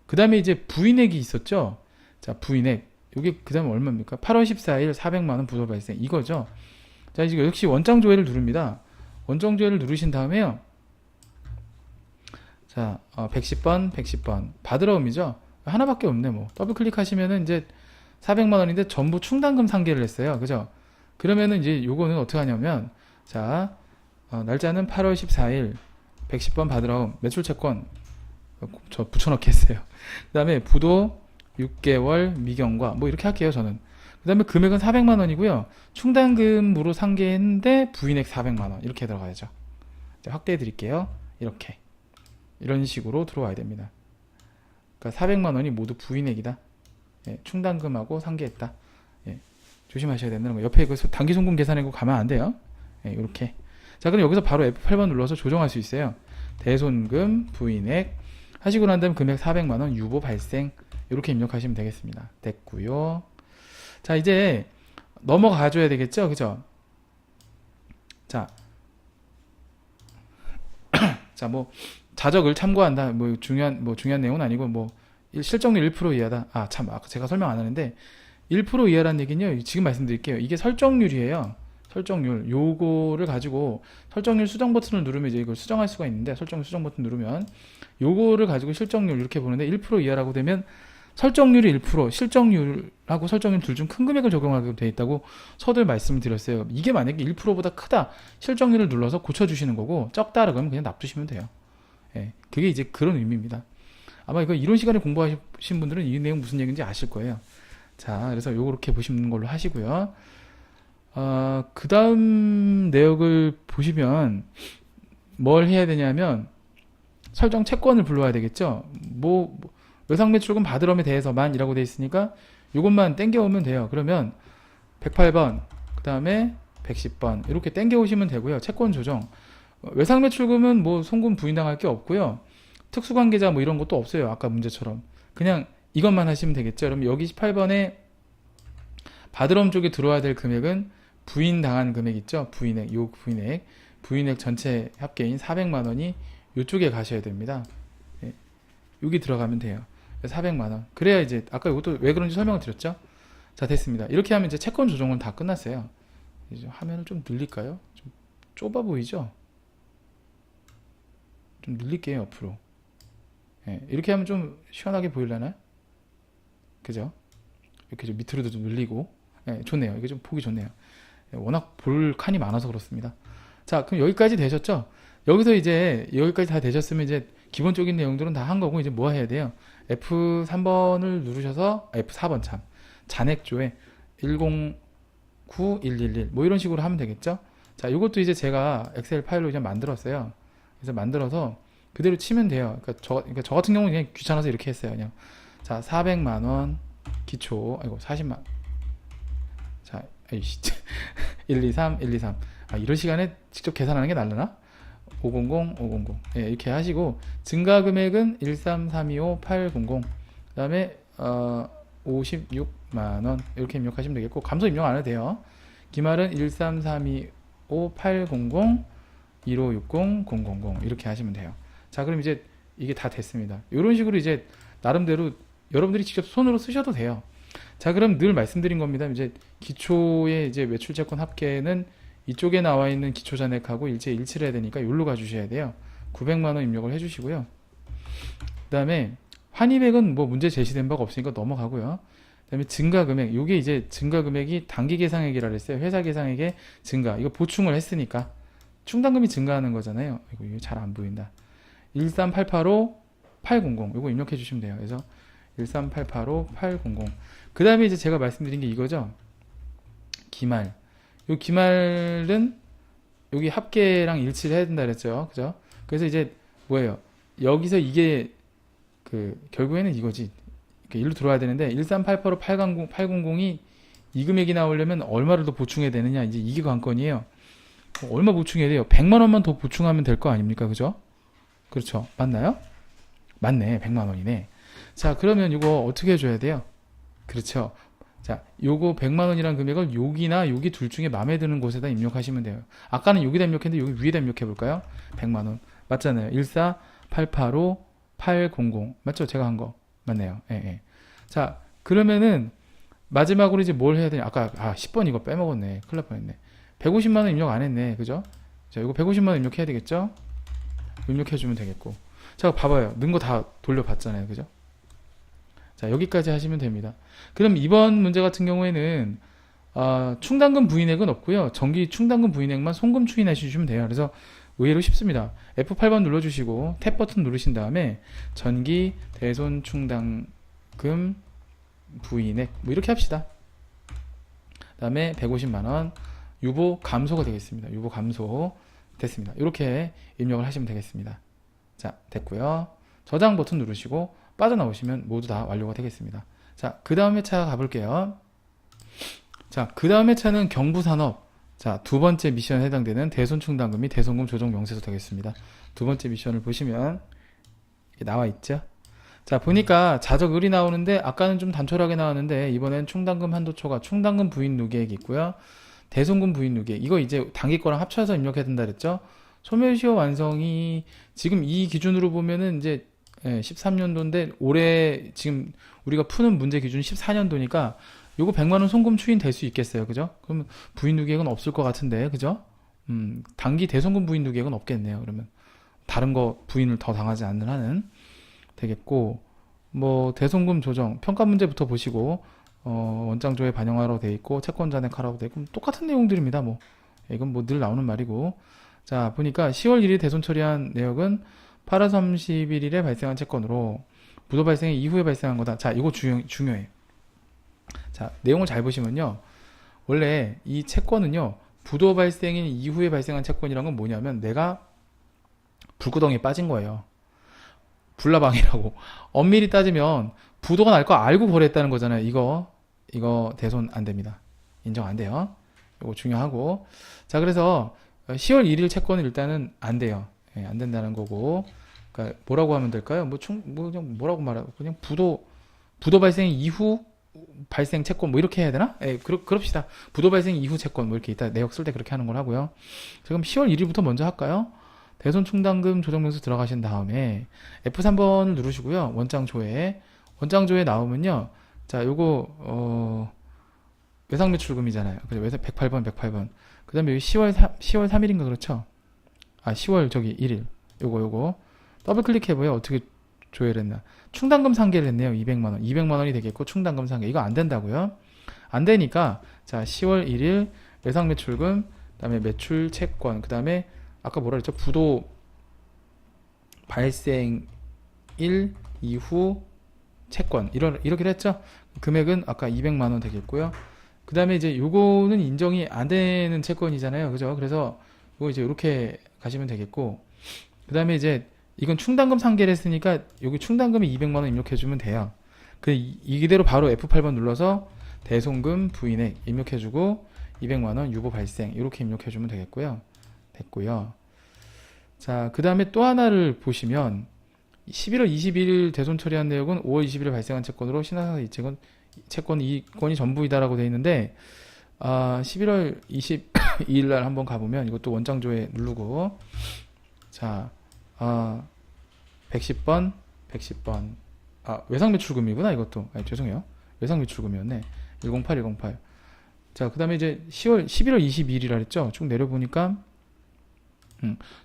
그 다음에 이제 부인액이 있었죠. 자, 부인액. 여기 그 다음에 얼마입니까? 8월 14일 400만원 부도 발생. 이거죠. 자, 이제 역시 원장 조회를 누릅니다. 원장 조회를 누르신 다음에요. 자, 110번. 바드러움이죠. 하나밖에 없네, 더블 클릭하시면은 이제 400만원인데 전부 충당금 상계를 했어요. 그죠? 그러면은 이제 요거는 어떻게 하냐면, 자, 날짜는 8월 14일 110번 바드러움 매출 채권 저 붙여넣겠어요. 그 다음에 부도 6개월 미경과 뭐 이렇게 할게요 저는. 그 다음에 금액은 400만 원이고요. 충당금으로 상계했는데 부인액 400만 원 이렇게 들어가야죠. 확대해 드릴게요. 이렇게 이런 식으로 들어와야 됩니다. 그러니까 400만 원이 모두 부인액이다. 예, 충당금하고 상계했다. 예, 조심하셔야 된다는 거. 옆에 그 단기 송금 계산하고 가면 안 돼요. 예, 이렇게. 자, 그럼 여기서 바로 F8번 눌러서 조정할 수 있어요. 대손금, 부인액 하시고 난 다음 금액 400만 원, 유보 발생 이렇게 입력하시면 되겠습니다. 됐고요. 자, 이제 넘어가 줘야 되겠죠, 그죠? 자, 자, 뭐 자적을 참고한다. 뭐 중요한 내용은 아니고 뭐 실적률 1% 이하다. 아, 참, 아까 제가 설명 안 하는데 1% 이하라는 얘기는요. 지금 말씀드릴게요. 이게 설정률이에요. 설정률. 요거를 가지고 설정률 수정 버튼을 누르면 이제 이걸 수정할 수가 있는데 설정률 수정 버튼 누르면 요거를 가지고 실적률 이렇게 보는데 1% 이하라고 되면 설정률이 1%, 실적률하고 설정률 둘 중 큰 금액을 적용하게 되어 있다고 서두에 말씀을 드렸어요. 이게 만약에 1%보다 크다, 실적률을 눌러서 고쳐주시는 거고 적다 그러면 그냥 놔두시면 돼요. 예, 그게 이제 그런 의미입니다. 아마 이거 이론 시간에 공부하신 분들은 이 내용 무슨 얘기인지 아실 거예요. 자, 그래서 요렇게 보시는 걸로 하시고요. 그 다음 내역을 보시면 뭘 해야 되냐면 설정 채권을 불러와야 되겠죠. 외상매출금 받으럼에 대해서만 이라고 되어 있으니까 이것만 땡겨오면 돼요. 그러면 108번 그 다음에 110번 이렇게 땡겨오시면 되고요. 채권 조정 외상매출금은 뭐 송금 부인당할 게 없고요. 특수관계자 뭐 이런 것도 없어요. 아까 문제처럼 그냥 이것만 하시면 되겠죠. 그럼 여기 18번에 받으럼 쪽에 들어와야 될 금액은 부인당한 금액 있죠. 부인액, 요 부인액 전체 합계인 400만 원이 이쪽에 가셔야 됩니다. 예, 여기 들어가면 돼요. 400만 원. 그래야 이제 아까 이것도 왜 그런지 설명을 드렸죠. 자, 됐습니다. 이렇게 하면 이제 채권 조정은 다 끝났어요. 이제 화면을 좀 늘릴까요? 좀 좁아 보이죠? 좀 늘릴게요, 옆으로. 예, 이렇게 하면 좀 시원하게 보이려나요? 그죠? 이렇게 좀 밑으로도 좀 늘리고. 예, 좋네요. 이게 좀 보기 좋네요. 예, 워낙 볼 칸이 많아서 그렇습니다. 자, 그럼 여기까지 되셨죠? 여기서 이제 여기까지 다 되셨으면 이제 기본적인 내용들은 다 한 거고 이제 뭐 해야 돼요? F3번을 누르셔서 F4번 참 잔액조에 109111 뭐 이런 식으로 하면 되겠죠? 자, 이것도 이제 제가 엑셀 파일로 그냥 만들었어요. 그래서 만들어서 그대로 치면 돼요. 그러니까 저 같은 경우는 그냥 귀찮아서 이렇게 했어요. 그냥 자, 400만 원 기초, 아이고 40만. 자, 아이씨, 123, 123. 아, 이런 시간에 직접 계산하는 게 낫려나? 500, 500. 예, 이렇게 하시고 증가 금액은 13325, 800. 그다음에 56만 원 이렇게 입력하시면 되겠고 감소 입력 안 해도 돼요. 기말은 13325, 800, 1560, 000 이렇게 하시면 돼요. 자, 그럼 이제 이게 다 됐습니다. 이런 식으로 이제 나름대로 여러분들이 직접 손으로 쓰셔도 돼요. 자, 그럼 늘 말씀드린 겁니다. 이제 기초의 이제 매출채권 합계는 이쪽에 나와 있는 기초잔액하고 일치를 해야 되니까 여기로 가주셔야 돼요. 900만 원 입력을 해주시고요. 그 다음에 환입액은 뭐 문제 제시된 바가 없으니까 넘어가고요. 그 다음에 증가금액, 요게 이제 증가금액이 단기 계상액이라 그랬어요. 회사 계상액의 증가, 이거 보충을 했으니까 충당금이 증가하는 거잖아요. 이거 잘 안 보인다. 13885 800 요거 입력해 주시면 돼요. 그래서 13885 800. 그 다음에 이제 제가 말씀드린 게 이거죠. 기말. 요 기말은 여기 합계랑 일치를 해야 된다 그랬죠. 그죠? 그래서 이제 뭐예요? 여기서 이게 결국에는 이거지. 일로 들어와야 되는데 13885 800이 이 금액이 나오려면 얼마를 더 보충해야 되느냐. 이제 이게 관건이에요. 얼마 보충해야 돼요? 100만 원만 더 보충하면 될 거 아닙니까? 그죠? 그렇죠. 맞나요? 맞네. 100만 원이네. 자, 그러면 이거 어떻게 해줘야 돼요? 그렇죠. 자, 요거 100만 원이라는 금액을 여기나 여기 둘 중에 마음에 드는 곳에다 입력하시면 돼요. 아까는 여기다 입력했는데 여기 위에다 입력해 볼까요? 100만 원. 맞잖아요. 14885 800. 맞죠? 제가 한 거. 맞네요. 예, 예. 자, 그러면은 마지막으로 이제 뭘 해야 되냐? 아까 10번 이거 빼먹었네. 큰일 날 뻔했네. 150만 원 입력 안 했네. 그죠? 자, 이거 150만 원 입력해야 되겠죠? 입력해 주면 되겠고. 자, 봐봐요. 넣은 거 다 돌려봤잖아요. 그죠? 자, 여기까지 하시면 됩니다. 그럼 이번 문제 같은 경우에는 충당금 부인액은 없고요. 정기 충당금 부인액만 송금 추인해 주시면 돼요. 그래서 의외로 쉽습니다. F8번 눌러주시고 탭 버튼 누르신 다음에 전기 대손 충당금 부인액 뭐 이렇게 합시다. 그 다음에 150만원 유보 감소가 되겠습니다. 유보 감소 됐습니다. 이렇게 입력을 하시면 되겠습니다. 자, 됐고요. 저장 버튼 누르시고 빠져나오시면 모두 다 완료가 되겠습니다. 자, 그 다음 회차 가볼게요. 자, 그 다음 회차는 경부산업. 자, 두 번째 미션에 해당되는 대손충당금 및 대손금 조정 명세서 되겠습니다. 두 번째 미션을 보시면 나와 있죠. 자, 보니까 자적을이 나오는데 아까는 좀 단촐하게 나왔는데 이번엔 충당금 한도초과 충당금 부인 누계액이 있고요. 대손금 부인 누계액 이거 이제 단기 거랑 합쳐서 입력해야 된다 그랬죠. 소멸시효 완성이 지금 이 기준으로 보면은 이제 13년도인데 올해 지금 우리가 푸는 문제 기준이 14년도니까 요거 100만원 송금 추인 될 수 있겠어요. 그죠? 그럼 부인 누계액은 없을 것 같은데 그죠? 단기 대손금 부인 누계액은 없겠네요. 그러면 다른 거 부인을 더 당하지 않는 한은 되겠고, 뭐 대손금 조정 평가 문제부터 보시고 원장조에 반영하라고 돼 있고 채권 잔액하라고 돼 있고 똑같은 내용들입니다. 뭐 이건 뭐 늘 나오는 말이고. 자, 보니까 10월 1일 대손 처리한 내역은 8월 31일에 발생한 채권으로 부도 발생 이후에 발생한 거다. 자, 이거 중요해. 자, 내용을 잘 보시면요. 원래 이 채권은요. 부도 발생인 이후에 발생한 채권이란 건 뭐냐면 내가 불구덩이에 빠진 거예요. 불나방이라고. 엄밀히 따지면 부도가 날 거 알고 거래했다는 거잖아요. 이거 대손 안 됩니다. 인정 안 돼요. 이거 중요하고. 자, 그래서 10월 1일 채권은 일단은 안 돼요. 예, 안 된다는 거고. 그러니까 뭐라고 하면 될까요? 그냥 뭐라고 말하고 그냥 부도 발생 이후 발생 채권 뭐 이렇게 해야 되나? 예, 그럽시다. 부도 발생 이후 채권 뭐 이렇게 이따 내역 쓸 때 그렇게 하는 걸 하고요. 자, 그럼 10월 1일부터 먼저 할까요? 대손 충당금 조정명세 들어가신 다음에 F3번을 누르시고요. 원장 조회 나오면요. 자, 요거 외상 매출금이잖아요. 그래서 108번. 그 다음에 여기 10월 3일인가 그렇죠? 아, 10월 저기 1일. 요거 더블 클릭해보요. 어떻게 조회를 했나. 충당금 상계를 했네요. 200만원. 200만원이 되겠고 충당금 상계. 이거 안 된다고요? 안 되니까 자, 10월 1일 외상 매출금, 그 다음에 매출 채권, 그 다음에 아까 뭐라 그랬죠? 부도 발생 일 이후 채권 이렇게 했죠? 금액은 아까 200만원 되겠고요. 그 다음에 이제 요거는 인정이 안 되는 채권이잖아요. 그죠? 그래서 이거 이제 이렇게 가시면 되겠고, 그 다음에 이제 이건 충당금 상계를 했으니까 여기 충당금이 200만원 입력해주면 돼요. 이대로 바로 F8번 눌러서 대손금 부인액 입력해주고 200만원 유보 발생 이렇게 입력해주면 되겠고요. 됐고요. 자, 그 다음에 또 하나를 보시면 11월 22일 대손 처리한 내역은 5월 20일에 발생한 채권으로 신한상사 이체권 채권 이권이 전부이다라고 되어 있는데 11월 22일 날 한번 가보면 이것도 원장조회 누르고 자 110번 외상매출금이구나 이것도. 죄송해요. 외상매출금이었네. 108. 자, 그 다음에 이제 11월 22일이라 했죠. 쭉 내려보니까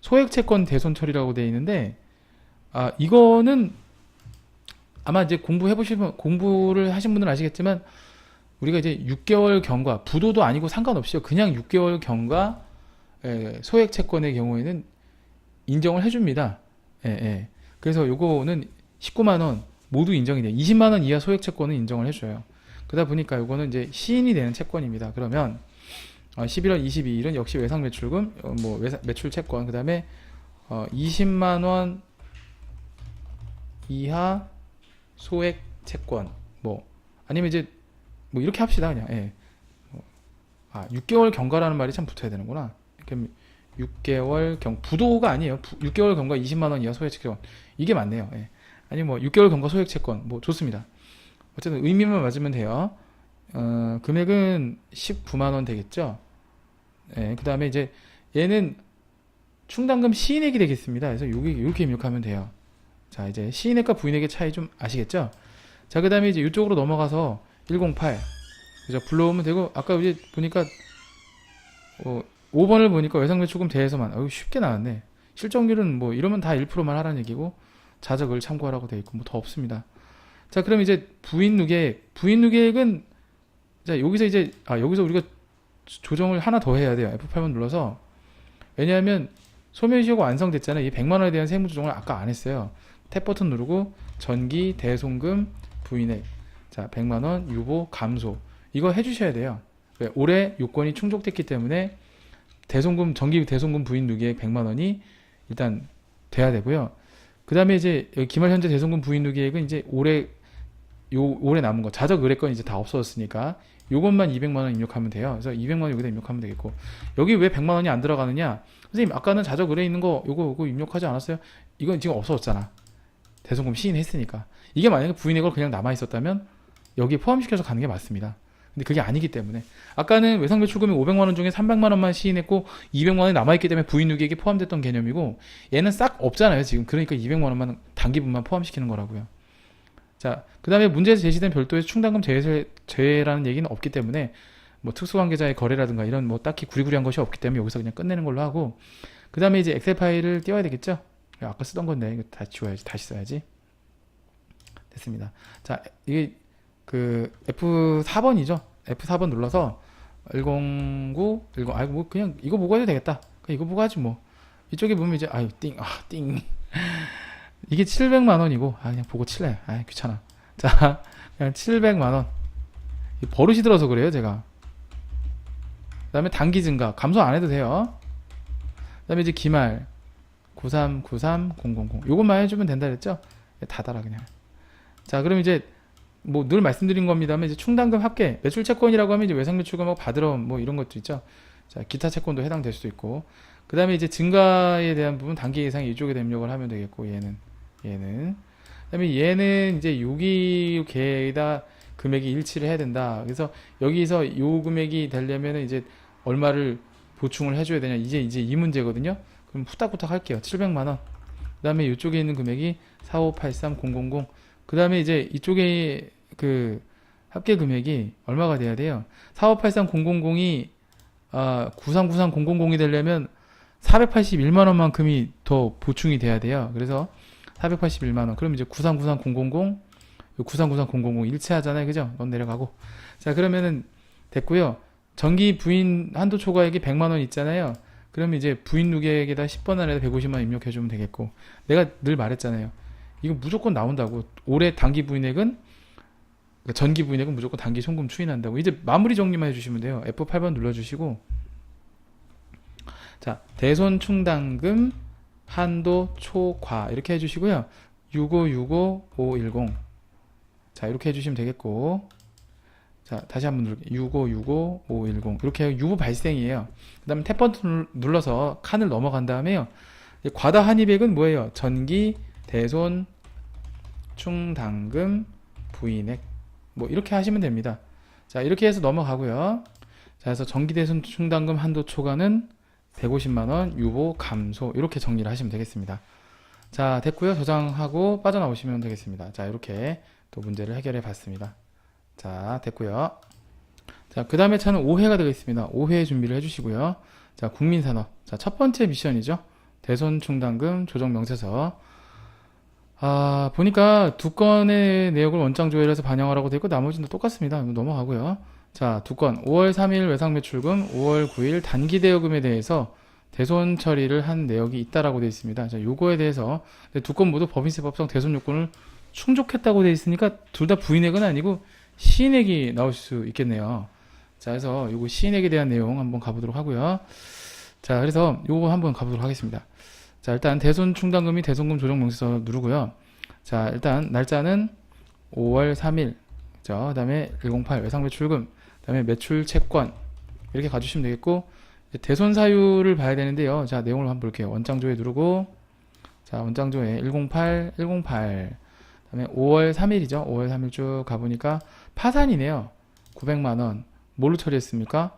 소액채권 대손 처리라고 되어 있는데 이거는 아마 이제 공부를 하신 분들은 아시겠지만 우리가 이제 6개월 경과 부도도 아니고 상관없이요. 그냥 6개월 경과 소액채권의 경우에는 인정을 해줍니다. 그래서 요거는 19만원 모두 인정이 돼요. 20만원 이하 소액채권은 인정을 해줘요. 그러다 보니까 요거는 이제 시인이 되는 채권입니다. 그러면 11월 22일은 역시 외상매출금, 매출채권, 그 다음에 20만원 이하 소액채권, 아니면 이제 이렇게 합시다 그냥. 6개월 경과라는 말이 참 붙어야 되는구나. 그럼 6개월 부도가 아니에요. 6개월 경과 20만원 이하 소액채권 이게 맞네요. 아니 6개월 경과 소액채권 좋습니다. 어쨌든 의미만 맞으면 돼요. 금액은 19만원 되겠죠. 그 다음에 이제 얘는 충당금 시인액이 되겠습니다. 그래서 여기 이렇게 입력하면 돼요. 자, 이제 시인액과 부인액의 차이 좀 아시겠죠? 자, 그 다음에 이제 이쪽으로 넘어가서 108 그죠? 불러오면 되고, 아까 이제 보니까 5번을 보니까 외상매출금 대해서만 쉽게 나왔네. 실적률은 이러면 다 1%만 하라는 얘기고 자적을 참고하라고 돼 있고 더 없습니다. 자, 그럼 이제 부인 누계액은 자, 여기서 이제 여기서 우리가 조정을 하나 더 해야 돼요. F8번 눌러서. 왜냐하면 소멸시효가 완성됐잖아요. 이 100만 원에 대한 세무 조정을 아까 안 했어요. 탭 버튼 누르고 전기 대손금 부인액, 자 100만 원 유보 감소, 이거 해주셔야 돼요. 왜? 올해 요건이 충족됐기 때문에 대손금, 전기 대손금 부인 누기액 100만 원이 일단 돼야 되고요. 그 다음에 이제 여기 기말 현재 대손금 부인 누기액은 이제 올해 남은 거, 자적 의뢰건 이제 다 없어졌으니까 요것만 200만 원 입력하면 돼요. 그래서 200만 원 여기다 입력하면 되겠고, 여기 왜 100만 원이 안 들어가느냐? 선생님 아까는 자적 의뢰 있는 거 요거 입력하지 않았어요? 이건 지금 없어졌잖아. 대손금 시인했으니까. 이게 만약에 부인액으로 그냥 남아 있었다면 여기에 포함시켜서 가는 게 맞습니다. 근데 그게 아니기 때문에, 아까는 외상배출금이 500만 원 중에 300만 원만 시인했고 200만 원이 남아있기 때문에 부인 누기액이 포함됐던 개념이고, 얘는 싹 없잖아요 지금. 그러니까 200만 원만 단기분만 포함시키는 거라고요. 자, 그 다음에 문제에서 제시된 별도의 충당금 제외라는 얘기는 없기 때문에, 뭐 특수관계자의 거래라든가 이런 뭐 딱히 구리구리한 것이 없기 때문에 여기서 그냥 끝내는 걸로 하고, 그 다음에 이제 엑셀 파일을 띄워야 되겠죠. 아까 쓰던 건데 이거 다 지워야지, 다시 써야지. 됐습니다. 자, 이게 그 F4번이죠. F4번 눌러서 109, 아이고 뭐 그냥 이거 보고 해도 되겠다. 그냥 이거 보고 하지 뭐. 이쪽에 보면 이제 아유 띵 이게 700만 원이고, 그냥 보고 칠래. 귀찮아. 자, 그냥 700만 원. 버릇이 들어서 그래요 제가. 그 다음에 단기 증가 감소 안 해도 돼요. 그 다음에 이제 기말 9393000 요것만 해주면 된다 그랬죠. 다 달아 그냥. 자, 그럼 이제 뭐 늘 말씀드린 겁니다만, 이제 충당금 합계 매출 채권이라고 하면 이제 외상매출금하고 받으러 뭐 이런 것도 있죠. 자, 기타 채권도 해당될 수도 있고, 그 다음에 이제 증가에 대한 부분 단기 예상 이쪽에 입력을 하면 되겠고, 얘는 그 다음에 얘는 이제 여기에다 금액이 일치를 해야 된다. 그래서 여기서 요 금액이 되려면 이제 얼마를 보충을 해줘야 되냐, 이제 이 문제거든요. 그럼 후딱후딱 할게요. 700만 원. 그 다음에 이쪽에 있는 금액이 4583000. 그 다음에 이제 이쪽에 그 합계 금액이 얼마가 돼야 돼요? 4583000이 9393000이 되려면 481만원만큼이 더 보충이 돼야 돼요. 그래서 481만원. 그럼 이제 9393000, 9393000 일치하잖아요. 그죠? 넌 내려가고. 자, 그러면은 됐고요. 전기 부인 한도 초과액이 100만원 있잖아요. 그러면 이제 부인 누계액에다 10번 안에다 150만원 입력해주면 되겠고, 내가 늘 말했잖아요. 이거 무조건 나온다고. 올해 단기 부인액은, 그러니까 전기 부인액은 무조건 단기 송금 추인한다고. 이제 마무리 정리만 해주시면 돼요. F8번 눌러주시고, 자, 대손 충당금 한도 초과 이렇게 해주시고요. 6565510, 자 이렇게 해주시면 되겠고, 자 다시 한번 누를게요. 6565510 이렇게 유보 발생이에요. 그 다음에 탭 버튼 눌러서 칸을 넘어간 다음에요, 과다 환입액은 뭐예요? 전기 대손 충당금 부인액, 뭐 이렇게 하시면 됩니다. 자, 이렇게 해서 넘어가고요. 자, 그래서 전기 대손 충당금 한도 초과는 150만원 유보 감소, 이렇게 정리를 하시면 되겠습니다. 자, 됐고요. 저장하고 빠져나오시면 되겠습니다. 자, 이렇게 또 문제를 해결해 봤습니다. 자, 됐고요. 자, 그 다음에 차는 5회가 되겠습니다. 5회 준비를 해주시고요. 자, 국민산업. 자, 첫 번째 미션이죠. 대손 충당금 조정 명세서. 보니까 두 건의 내역을 원장 조회해서 반영하라고 되어 있고, 나머지는 똑같습니다. 넘어가고요. 자, 두 건. 5월 3일 외상매출금, 5월 9일 단기대여금에 대해서 대손 처리를 한 내역이 있다라고 되어 있습니다. 자, 요거에 대해서 두 건 모두 법인세법상 대손 요건을 충족했다고 되어 있으니까 둘 다 부인액은 아니고 시인액이 나올 수 있겠네요. 자, 그래서 요거 시인액에 대한 내용 한번 가보도록 하고요. 자, 그래서 요거 한번 가보도록 하겠습니다. 자, 일단 대손 충당금이 대손금 조정 명세서 누르고요. 자, 일단 날짜는 5월 3일, 그 다음에 108 외상매출금, 그 다음에 매출 채권 이렇게 가주시면 되겠고, 대손 사유를 봐야 되는데요. 자, 내용을 한번 볼게요. 원장 조회 누르고, 자, 원장 조회 108 그 다음에 5월 3일이죠. 5월 3일 쭉 가보니까 파산이네요. 900만원. 뭘로 처리했습니까?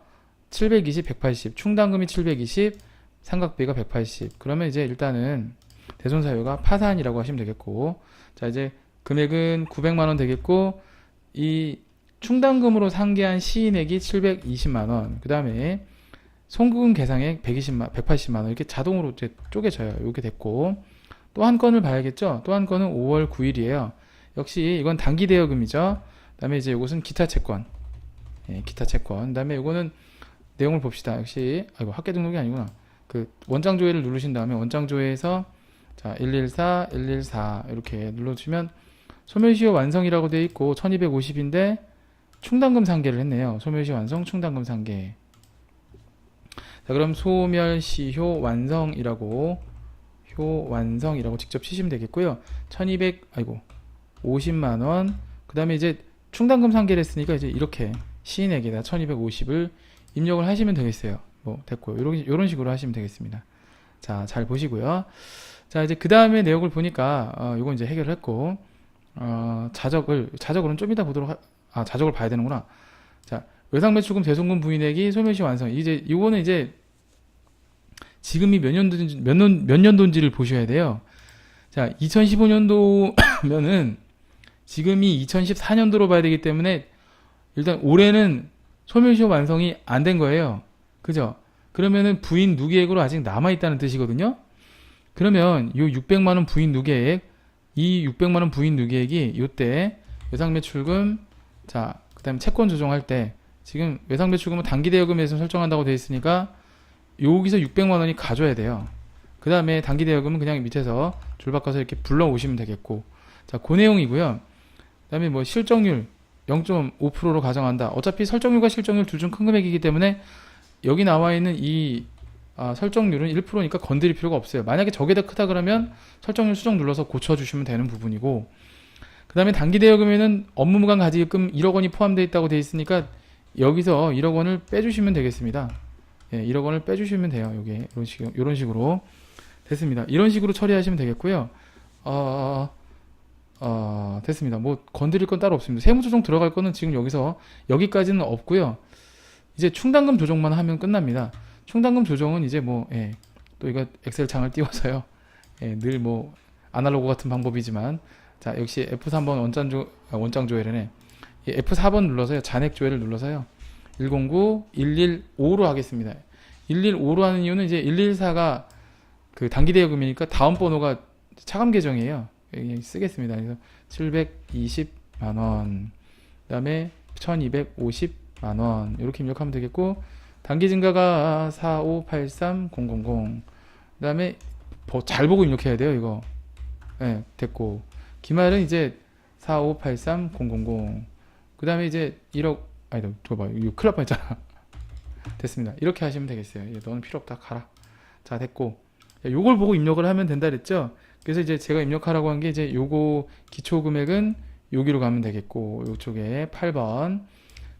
720, 180. 충당금이 720, 삼각비가 180. 그러면 이제 일단은 대손 사유가 파산이라고 하시면 되겠고, 자, 이제 금액은 900만원 되겠고, 이 충당금으로 상계한 시인액이 720만원. 그 다음에 송금 계상액 180만원. 이렇게 자동으로 이제 쪼개져요. 이렇게 됐고, 또 한 건을 봐야겠죠? 또 한 건은 5월 9일이에요. 역시 이건 단기 대여금이죠. 그 다음에 이제 이것은 기타 채권. 기타 채권. 그 다음에 이거는 내용을 봅시다. 역시, 아이고, 학계 등록이 아니구나. 그 원장 조회를 누르신 다음에 원장 조회에서 자 114, 114 이렇게 눌러주시면 소멸시효 완성이라고 되어 있고 1250인데 충당금 상계를 했네요. 소멸시 완성, 충당금 상계. 자, 그럼 소멸시효 완성이라고 직접 치시면 되겠고요. 50만 원. 그다음에 이제 충당금 상계를 했으니까 이제 이렇게 시인에게다 1250을 입력을 하시면 되겠어요. 뭐 됐고 이런 식으로 하시면 되겠습니다. 자, 잘 보시고요. 자, 이제 그 다음에 내역을 보니까 이건 이제 해결을 했고 자적은 좀 이따 보도록 자적을 봐야 되는구나. 자, 외상매출금 대손금 부인액이 소멸시 완성. 이제 이거는 이제 지금이 몇 년도인지를 보셔야 돼요. 자, 2015년도면은 지금이 2014년도로 봐야 되기 때문에 일단 올해는 소멸시효 완성이 안 된 거예요. 그죠? 그러면은 부인 누계액으로 아직 남아 있다는 뜻이거든요. 그러면 요 600만원 부인 누계액, 이 600만원 부인 누계액이 요때 외상매출금, 자, 그 다음에 채권 조정할 때 지금 외상매출금은 단기대여금에서 설정한다고 되어 있으니까 여기서 600만원이 가져야 돼요. 그 다음에 단기대여금은 그냥 밑에서 줄 바꿔서 이렇게 불러오시면 되겠고, 자, 그 내용이고요. 그 다음에 뭐 실적률 0.5%로 가정한다. 어차피 설정률과 실적률 둘 중 큰 금액이기 때문에 여기 나와 있는 이 설정률은 1%니까 건드릴 필요가 없어요. 만약에 저게 더 크다 그러면 설정률 수정 눌러서 고쳐주시면 되는 부분이고, 그 다음에 단기대여금에는 업무무관 가지금 1억 원이 포함되어 있다고 되어 있으니까 여기서 1억 원을 빼주시면 되겠습니다. 예, 1억 원을 빼주시면 돼요. 요게 이런 식으로 됐습니다. 이런 식으로 처리하시면 되겠고요. 됐습니다. 뭐 건드릴 건 따로 없습니다. 세무조정 들어갈 거는 지금 여기까지는 없고요. 이제 충당금 조정만 하면 끝납니다. 충당금 조정은 이제 또 이거 엑셀 창을 띄워서요. 늘 뭐 아날로그 같은 방법이지만, 자, 역시 F3번 원장 조회를 F4번 눌러서요. 잔액 조회를 눌러서요. 109, 115로 하겠습니다. 115로 하는 이유는 이제 114가 그 단기대여금이니까 다음 번호가 차감 계정이에요. 쓰겠습니다. 그래서 720만원, 그 다음에 1250만원 이렇게 입력하면 되겠고, 단기 증가가 4583000, 그 다음에 잘 보고 입력해야 돼요. 이거 됐고, 기말은 이제 4583000, 그 다음에 이제 1억 이거 봐, 이거 큰일 날 뻔했잖아. 됐습니다. 이렇게 하시면 되겠어요. 너는 필요 없다, 가라. 자, 됐고, 요걸 보고 입력을 하면 된다 그랬죠. 그래서 이제 제가 입력하라고 한 게 이제 요거 기초 금액은 여기로 가면 되겠고, 요쪽에 8번.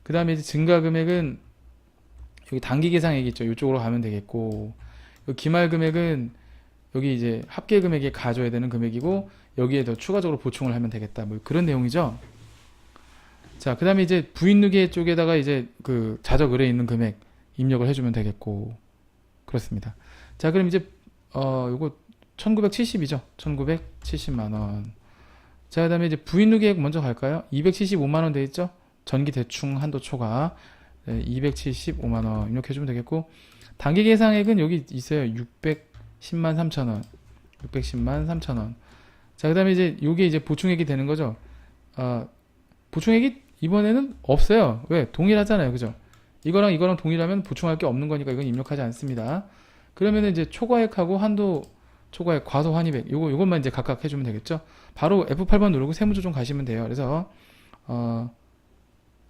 그 다음에 이제 증가 금액은 여기 단기 계상액 있죠. 이쪽으로 가면 되겠고, 기말 금액은 여기 이제 합계 금액에 가져야 되는 금액이고, 여기에 더 추가적으로 보충을 하면 되겠다. 뭐 그런 내용이죠. 자, 그 다음에 이제 부인누계 쪽에다가 이제 그 자적 의뢰에 있는 금액 입력을 해주면 되겠고, 그렇습니다. 자, 그럼 이제 요거 1970이죠. 1970만원. 자, 그 다음에 이제 부인누계액 먼저 갈까요? 275만원 돼 있죠. 전기 대충 한도 초과 275만원 입력해주면 되겠고, 단기 계상액은 여기 있어요. 610만 3천원. 610만 3천원. 자, 그 다음에 이제 요게 이제 보충액이 되는 거죠. 보충액이 이번에는 없어요. 왜? 동일하잖아요. 그죠? 이거랑 동일하면 보충할 게 없는 거니까 이건 입력하지 않습니다. 그러면 이제 초과액하고 한도 초과액, 과소 환입액 요것만 이제 각각 해주면 되겠죠. 바로 F8번 누르고 세무조정 가시면 돼요. 그래서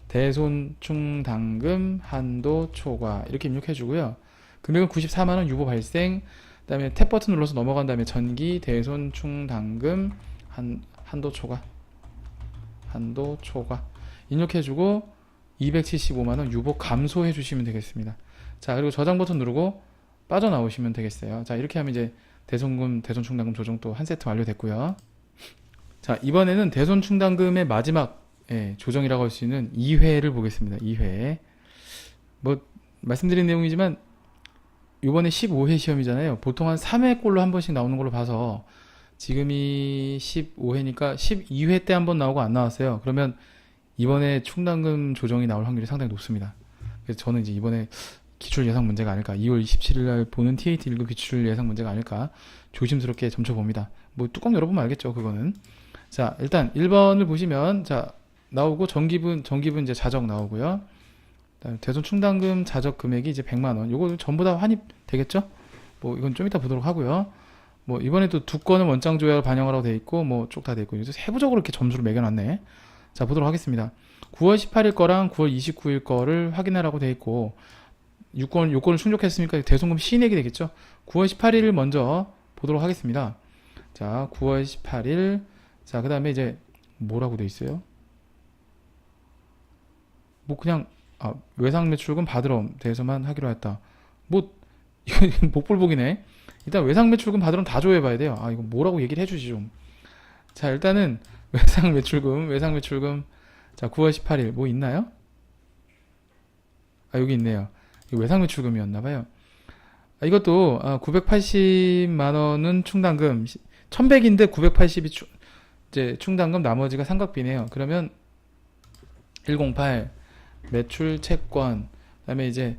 대손충당금 한도 초과 이렇게 입력해 주고요. 금액은 94만원 유보 발생, 그 다음에 탭 버튼 눌러서 넘어간 다음에 전기 대손충당금 한도 초과 입력해 주고 275만원 유보 감소해 주시면 되겠습니다. 자, 그리고 저장 버튼 누르고 빠져나오시면 되겠어요. 자, 이렇게 하면 이제 대손금, 대손충당금 조정 또 한 세트 완료됐고요. 자, 이번에는 대손충당금의 마지막 조정이라고 할 수 있는 2회를 보겠습니다. 2회. 뭐 말씀드린 내용이지만 이번에 15회 시험이잖아요. 보통 한 3회꼴로 한 번씩 나오는 걸로 봐서 지금이 15회니까 12회 때 한 번 나오고 안 나왔어요. 그러면 이번에 충당금 조정이 나올 확률이 상당히 높습니다. 그래서 저는 이제 이번에 기출 예상 문제가 아닐까, 2월 27일 날 보는 TAT 1급 기출 예상 문제가 아닐까 조심스럽게 점쳐봅니다. 뭐 뚜껑 열어보면 알겠죠, 그거는. 자, 일단 1번을 보시면 자 나오고 전기분 이제 자적 나오고요. 대손 충당금 자적 금액이 이제 100만원. 요거 전부 다 환입 되겠죠? 뭐 이건 좀 이따 보도록 하고요. 뭐 이번에도 두 건은 원장 조약을 반영하라고 돼 있고 뭐 쭉 다 돼 있고 그래서 세부적으로 이렇게 점수를 매겨놨네. 자 보도록 하겠습니다. 9월 18일 거랑 9월 29일 거를 확인하라고 돼 있고 요건을 충족했으니까 대손금 시인액이 되겠죠. 9월 18일을 먼저 보도록 하겠습니다. 자 9월 18일 자 그 다음에 이제 뭐라고 돼 있어요? 뭐 그냥 외상 매출금 받으러 대해서만 하기로 했다. 뭐 이거 복불복이네. 일단 외상 매출금 받으러 다 조회해봐야 돼요. 이거 뭐라고 얘기를 해주지 좀. 자 일단은 외상 매출금 자 9월 18일 뭐 있나요? 여기 있네요. 이거 외상 매출금이었나봐요. 이것도 980만원은 충당금 1100인데 980이 이제 충당금 나머지가 상각비네요. 그러면 108 매출 채권 그 다음에 이제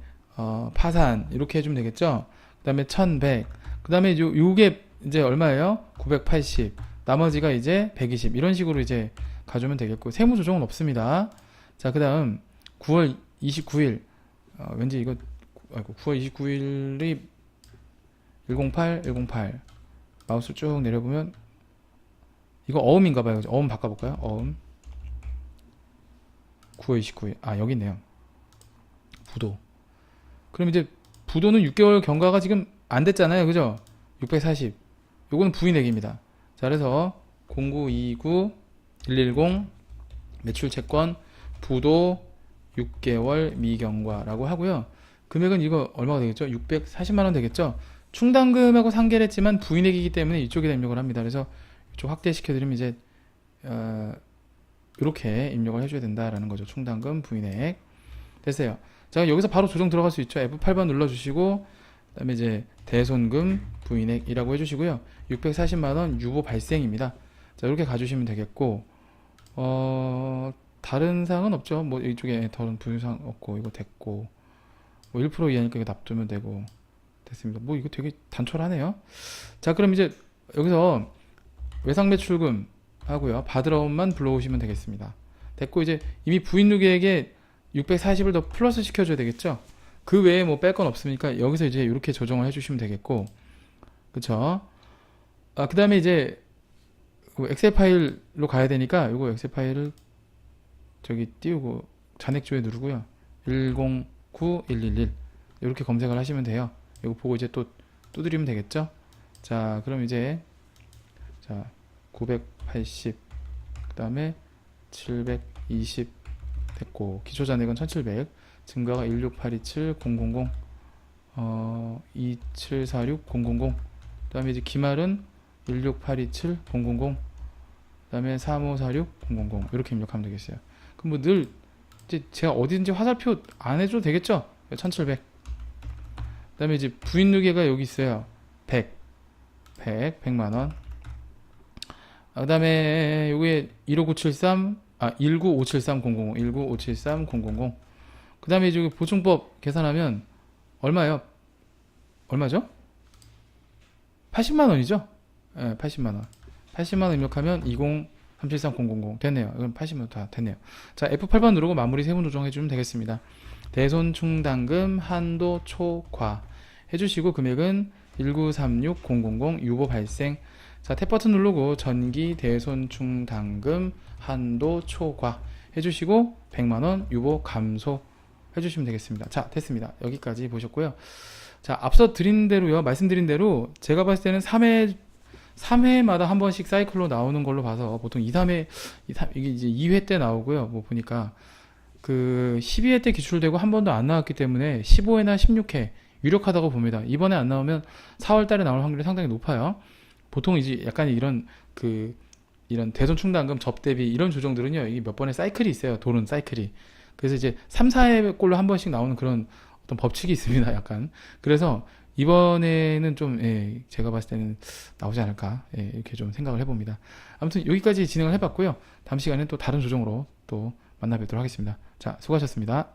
파산 이렇게 해주면 되겠죠. 그 다음에 1100 그 다음에 요게 이제 얼마예요? 980 나머지가 이제 120 이런 식으로 이제 가져오면 되겠고 세무 조정은 없습니다. 자 그 다음 9월 29일 왠지 이거 9월 29일이 108 마우스 쭉 내려보면 이거 어음인가봐요. 어음 바꿔볼까요? 어음 9월 29일 여기 있네요. 부도 그럼 이제 부도는 6개월 경과가 지금 안 됐잖아요. 그죠? 640 요거는 부인액입니다. 자 그래서 0929-110 매출채권 부도 6개월 미경과라고 하고요. 금액은 이거 얼마가 되겠죠? 640만원 되겠죠? 충당금하고 상계를 했지만 부인액이기 때문에 이쪽에다 입력을 합니다. 그래서 이쪽 확대시켜드리면 이제 이렇게 입력을 해줘야 된다라는 거죠. 충당금 부인액 됐어요. 자 여기서 바로 조정 들어갈 수 있죠. F8번 눌러주시고 그 다음에 이제 대손금 부인액이라고 해주시고요. 640만원 유보 발생입니다. 자 이렇게 가주시면 되겠고 다른 사항은 없죠. 뭐 이쪽에 다른 부유사항 없고 이거 됐고 뭐 1% 이하니까 이거 납두면 되고 됐습니다. 뭐 이거 되게 단촐하네요. 자 그럼 이제 여기서 외상 매출금 하고요. 받으러 온만 불러오시면 되겠습니다. 됐고 이제 이미 부인 누계에게 640을 더 플러스 시켜줘야 되겠죠. 그 외에 뭐 뺄 건 없으니까 여기서 이제 이렇게 조정을 해주시면 되겠고 그쵸. 그 다음에 이제 엑셀 파일로 가야 되니까 요거 엑셀 파일을 저기 띄우고 잔액조회 누르고요. 109111 이렇게 검색을 하시면 돼요. 이거 보고 이제 또 두드리면 되겠죠. 자 그럼 이제 자 980 그 다음에 720 됐고 기초잔액은 1700 증가가 16827-000 2746000 그 다음에 이제 기말은 16827-000 그 다음에 3546-000 이렇게 입력하면 되겠어요. 그럼 뭐 늘 이제 제가 어디든지 화살표 안 해줘도 되겠죠. 1700 그 다음에 이제 부인 누계가 여기 있어요. 100만원 그 다음에 요게 15973 19573-000 19573-000 그 다음에 이제 보증법 계산하면 얼마예요? 얼마죠? 80만원이죠? 네, 80만원 입력하면 20373-000 됐네요. 이건 80만원 다 됐네요. 자 F8번 누르고 마무리 세분 조정해주면 되겠습니다. 대손 충당금 한도 초과 해주시고 금액은 1936000 유보 발생. 자 탭 버튼 누르고 전기 대손 충당금 한도 초과 해주시고 100만원 유보 감소 해주시면 되겠습니다. 자 됐습니다. 여기까지 보셨고요. 자 앞서 드린 대로요, 말씀드린 대로 제가 봤을 때는 3회마다 한 번씩 사이클로 나오는 걸로 봐서 보통 2, 3회 이게 이제 2회 때 나오고요. 뭐 보니까 그 12회 때 기출되고 한 번도 안 나왔기 때문에 15회나 16회 유력하다고 봅니다. 이번에 안 나오면 4월 달에 나올 확률이 상당히 높아요. 보통 이제 약간 이런 대손 충당금 접대비 이런 조정들은요, 이게 몇 번의 사이클이 있어요. 도는 사이클이. 그래서 이제 3, 4회 꼴로 한 번씩 나오는 그런 어떤 법칙이 있습니다. 약간. 그래서 이번에는 좀 제가 봤을 때는 나오지 않을까 이렇게 좀 생각을 해봅니다. 아무튼 여기까지 진행을 해봤고요. 다음 시간에 또 다른 조정으로 또 만나 뵙도록 하겠습니다. 자, 수고하셨습니다.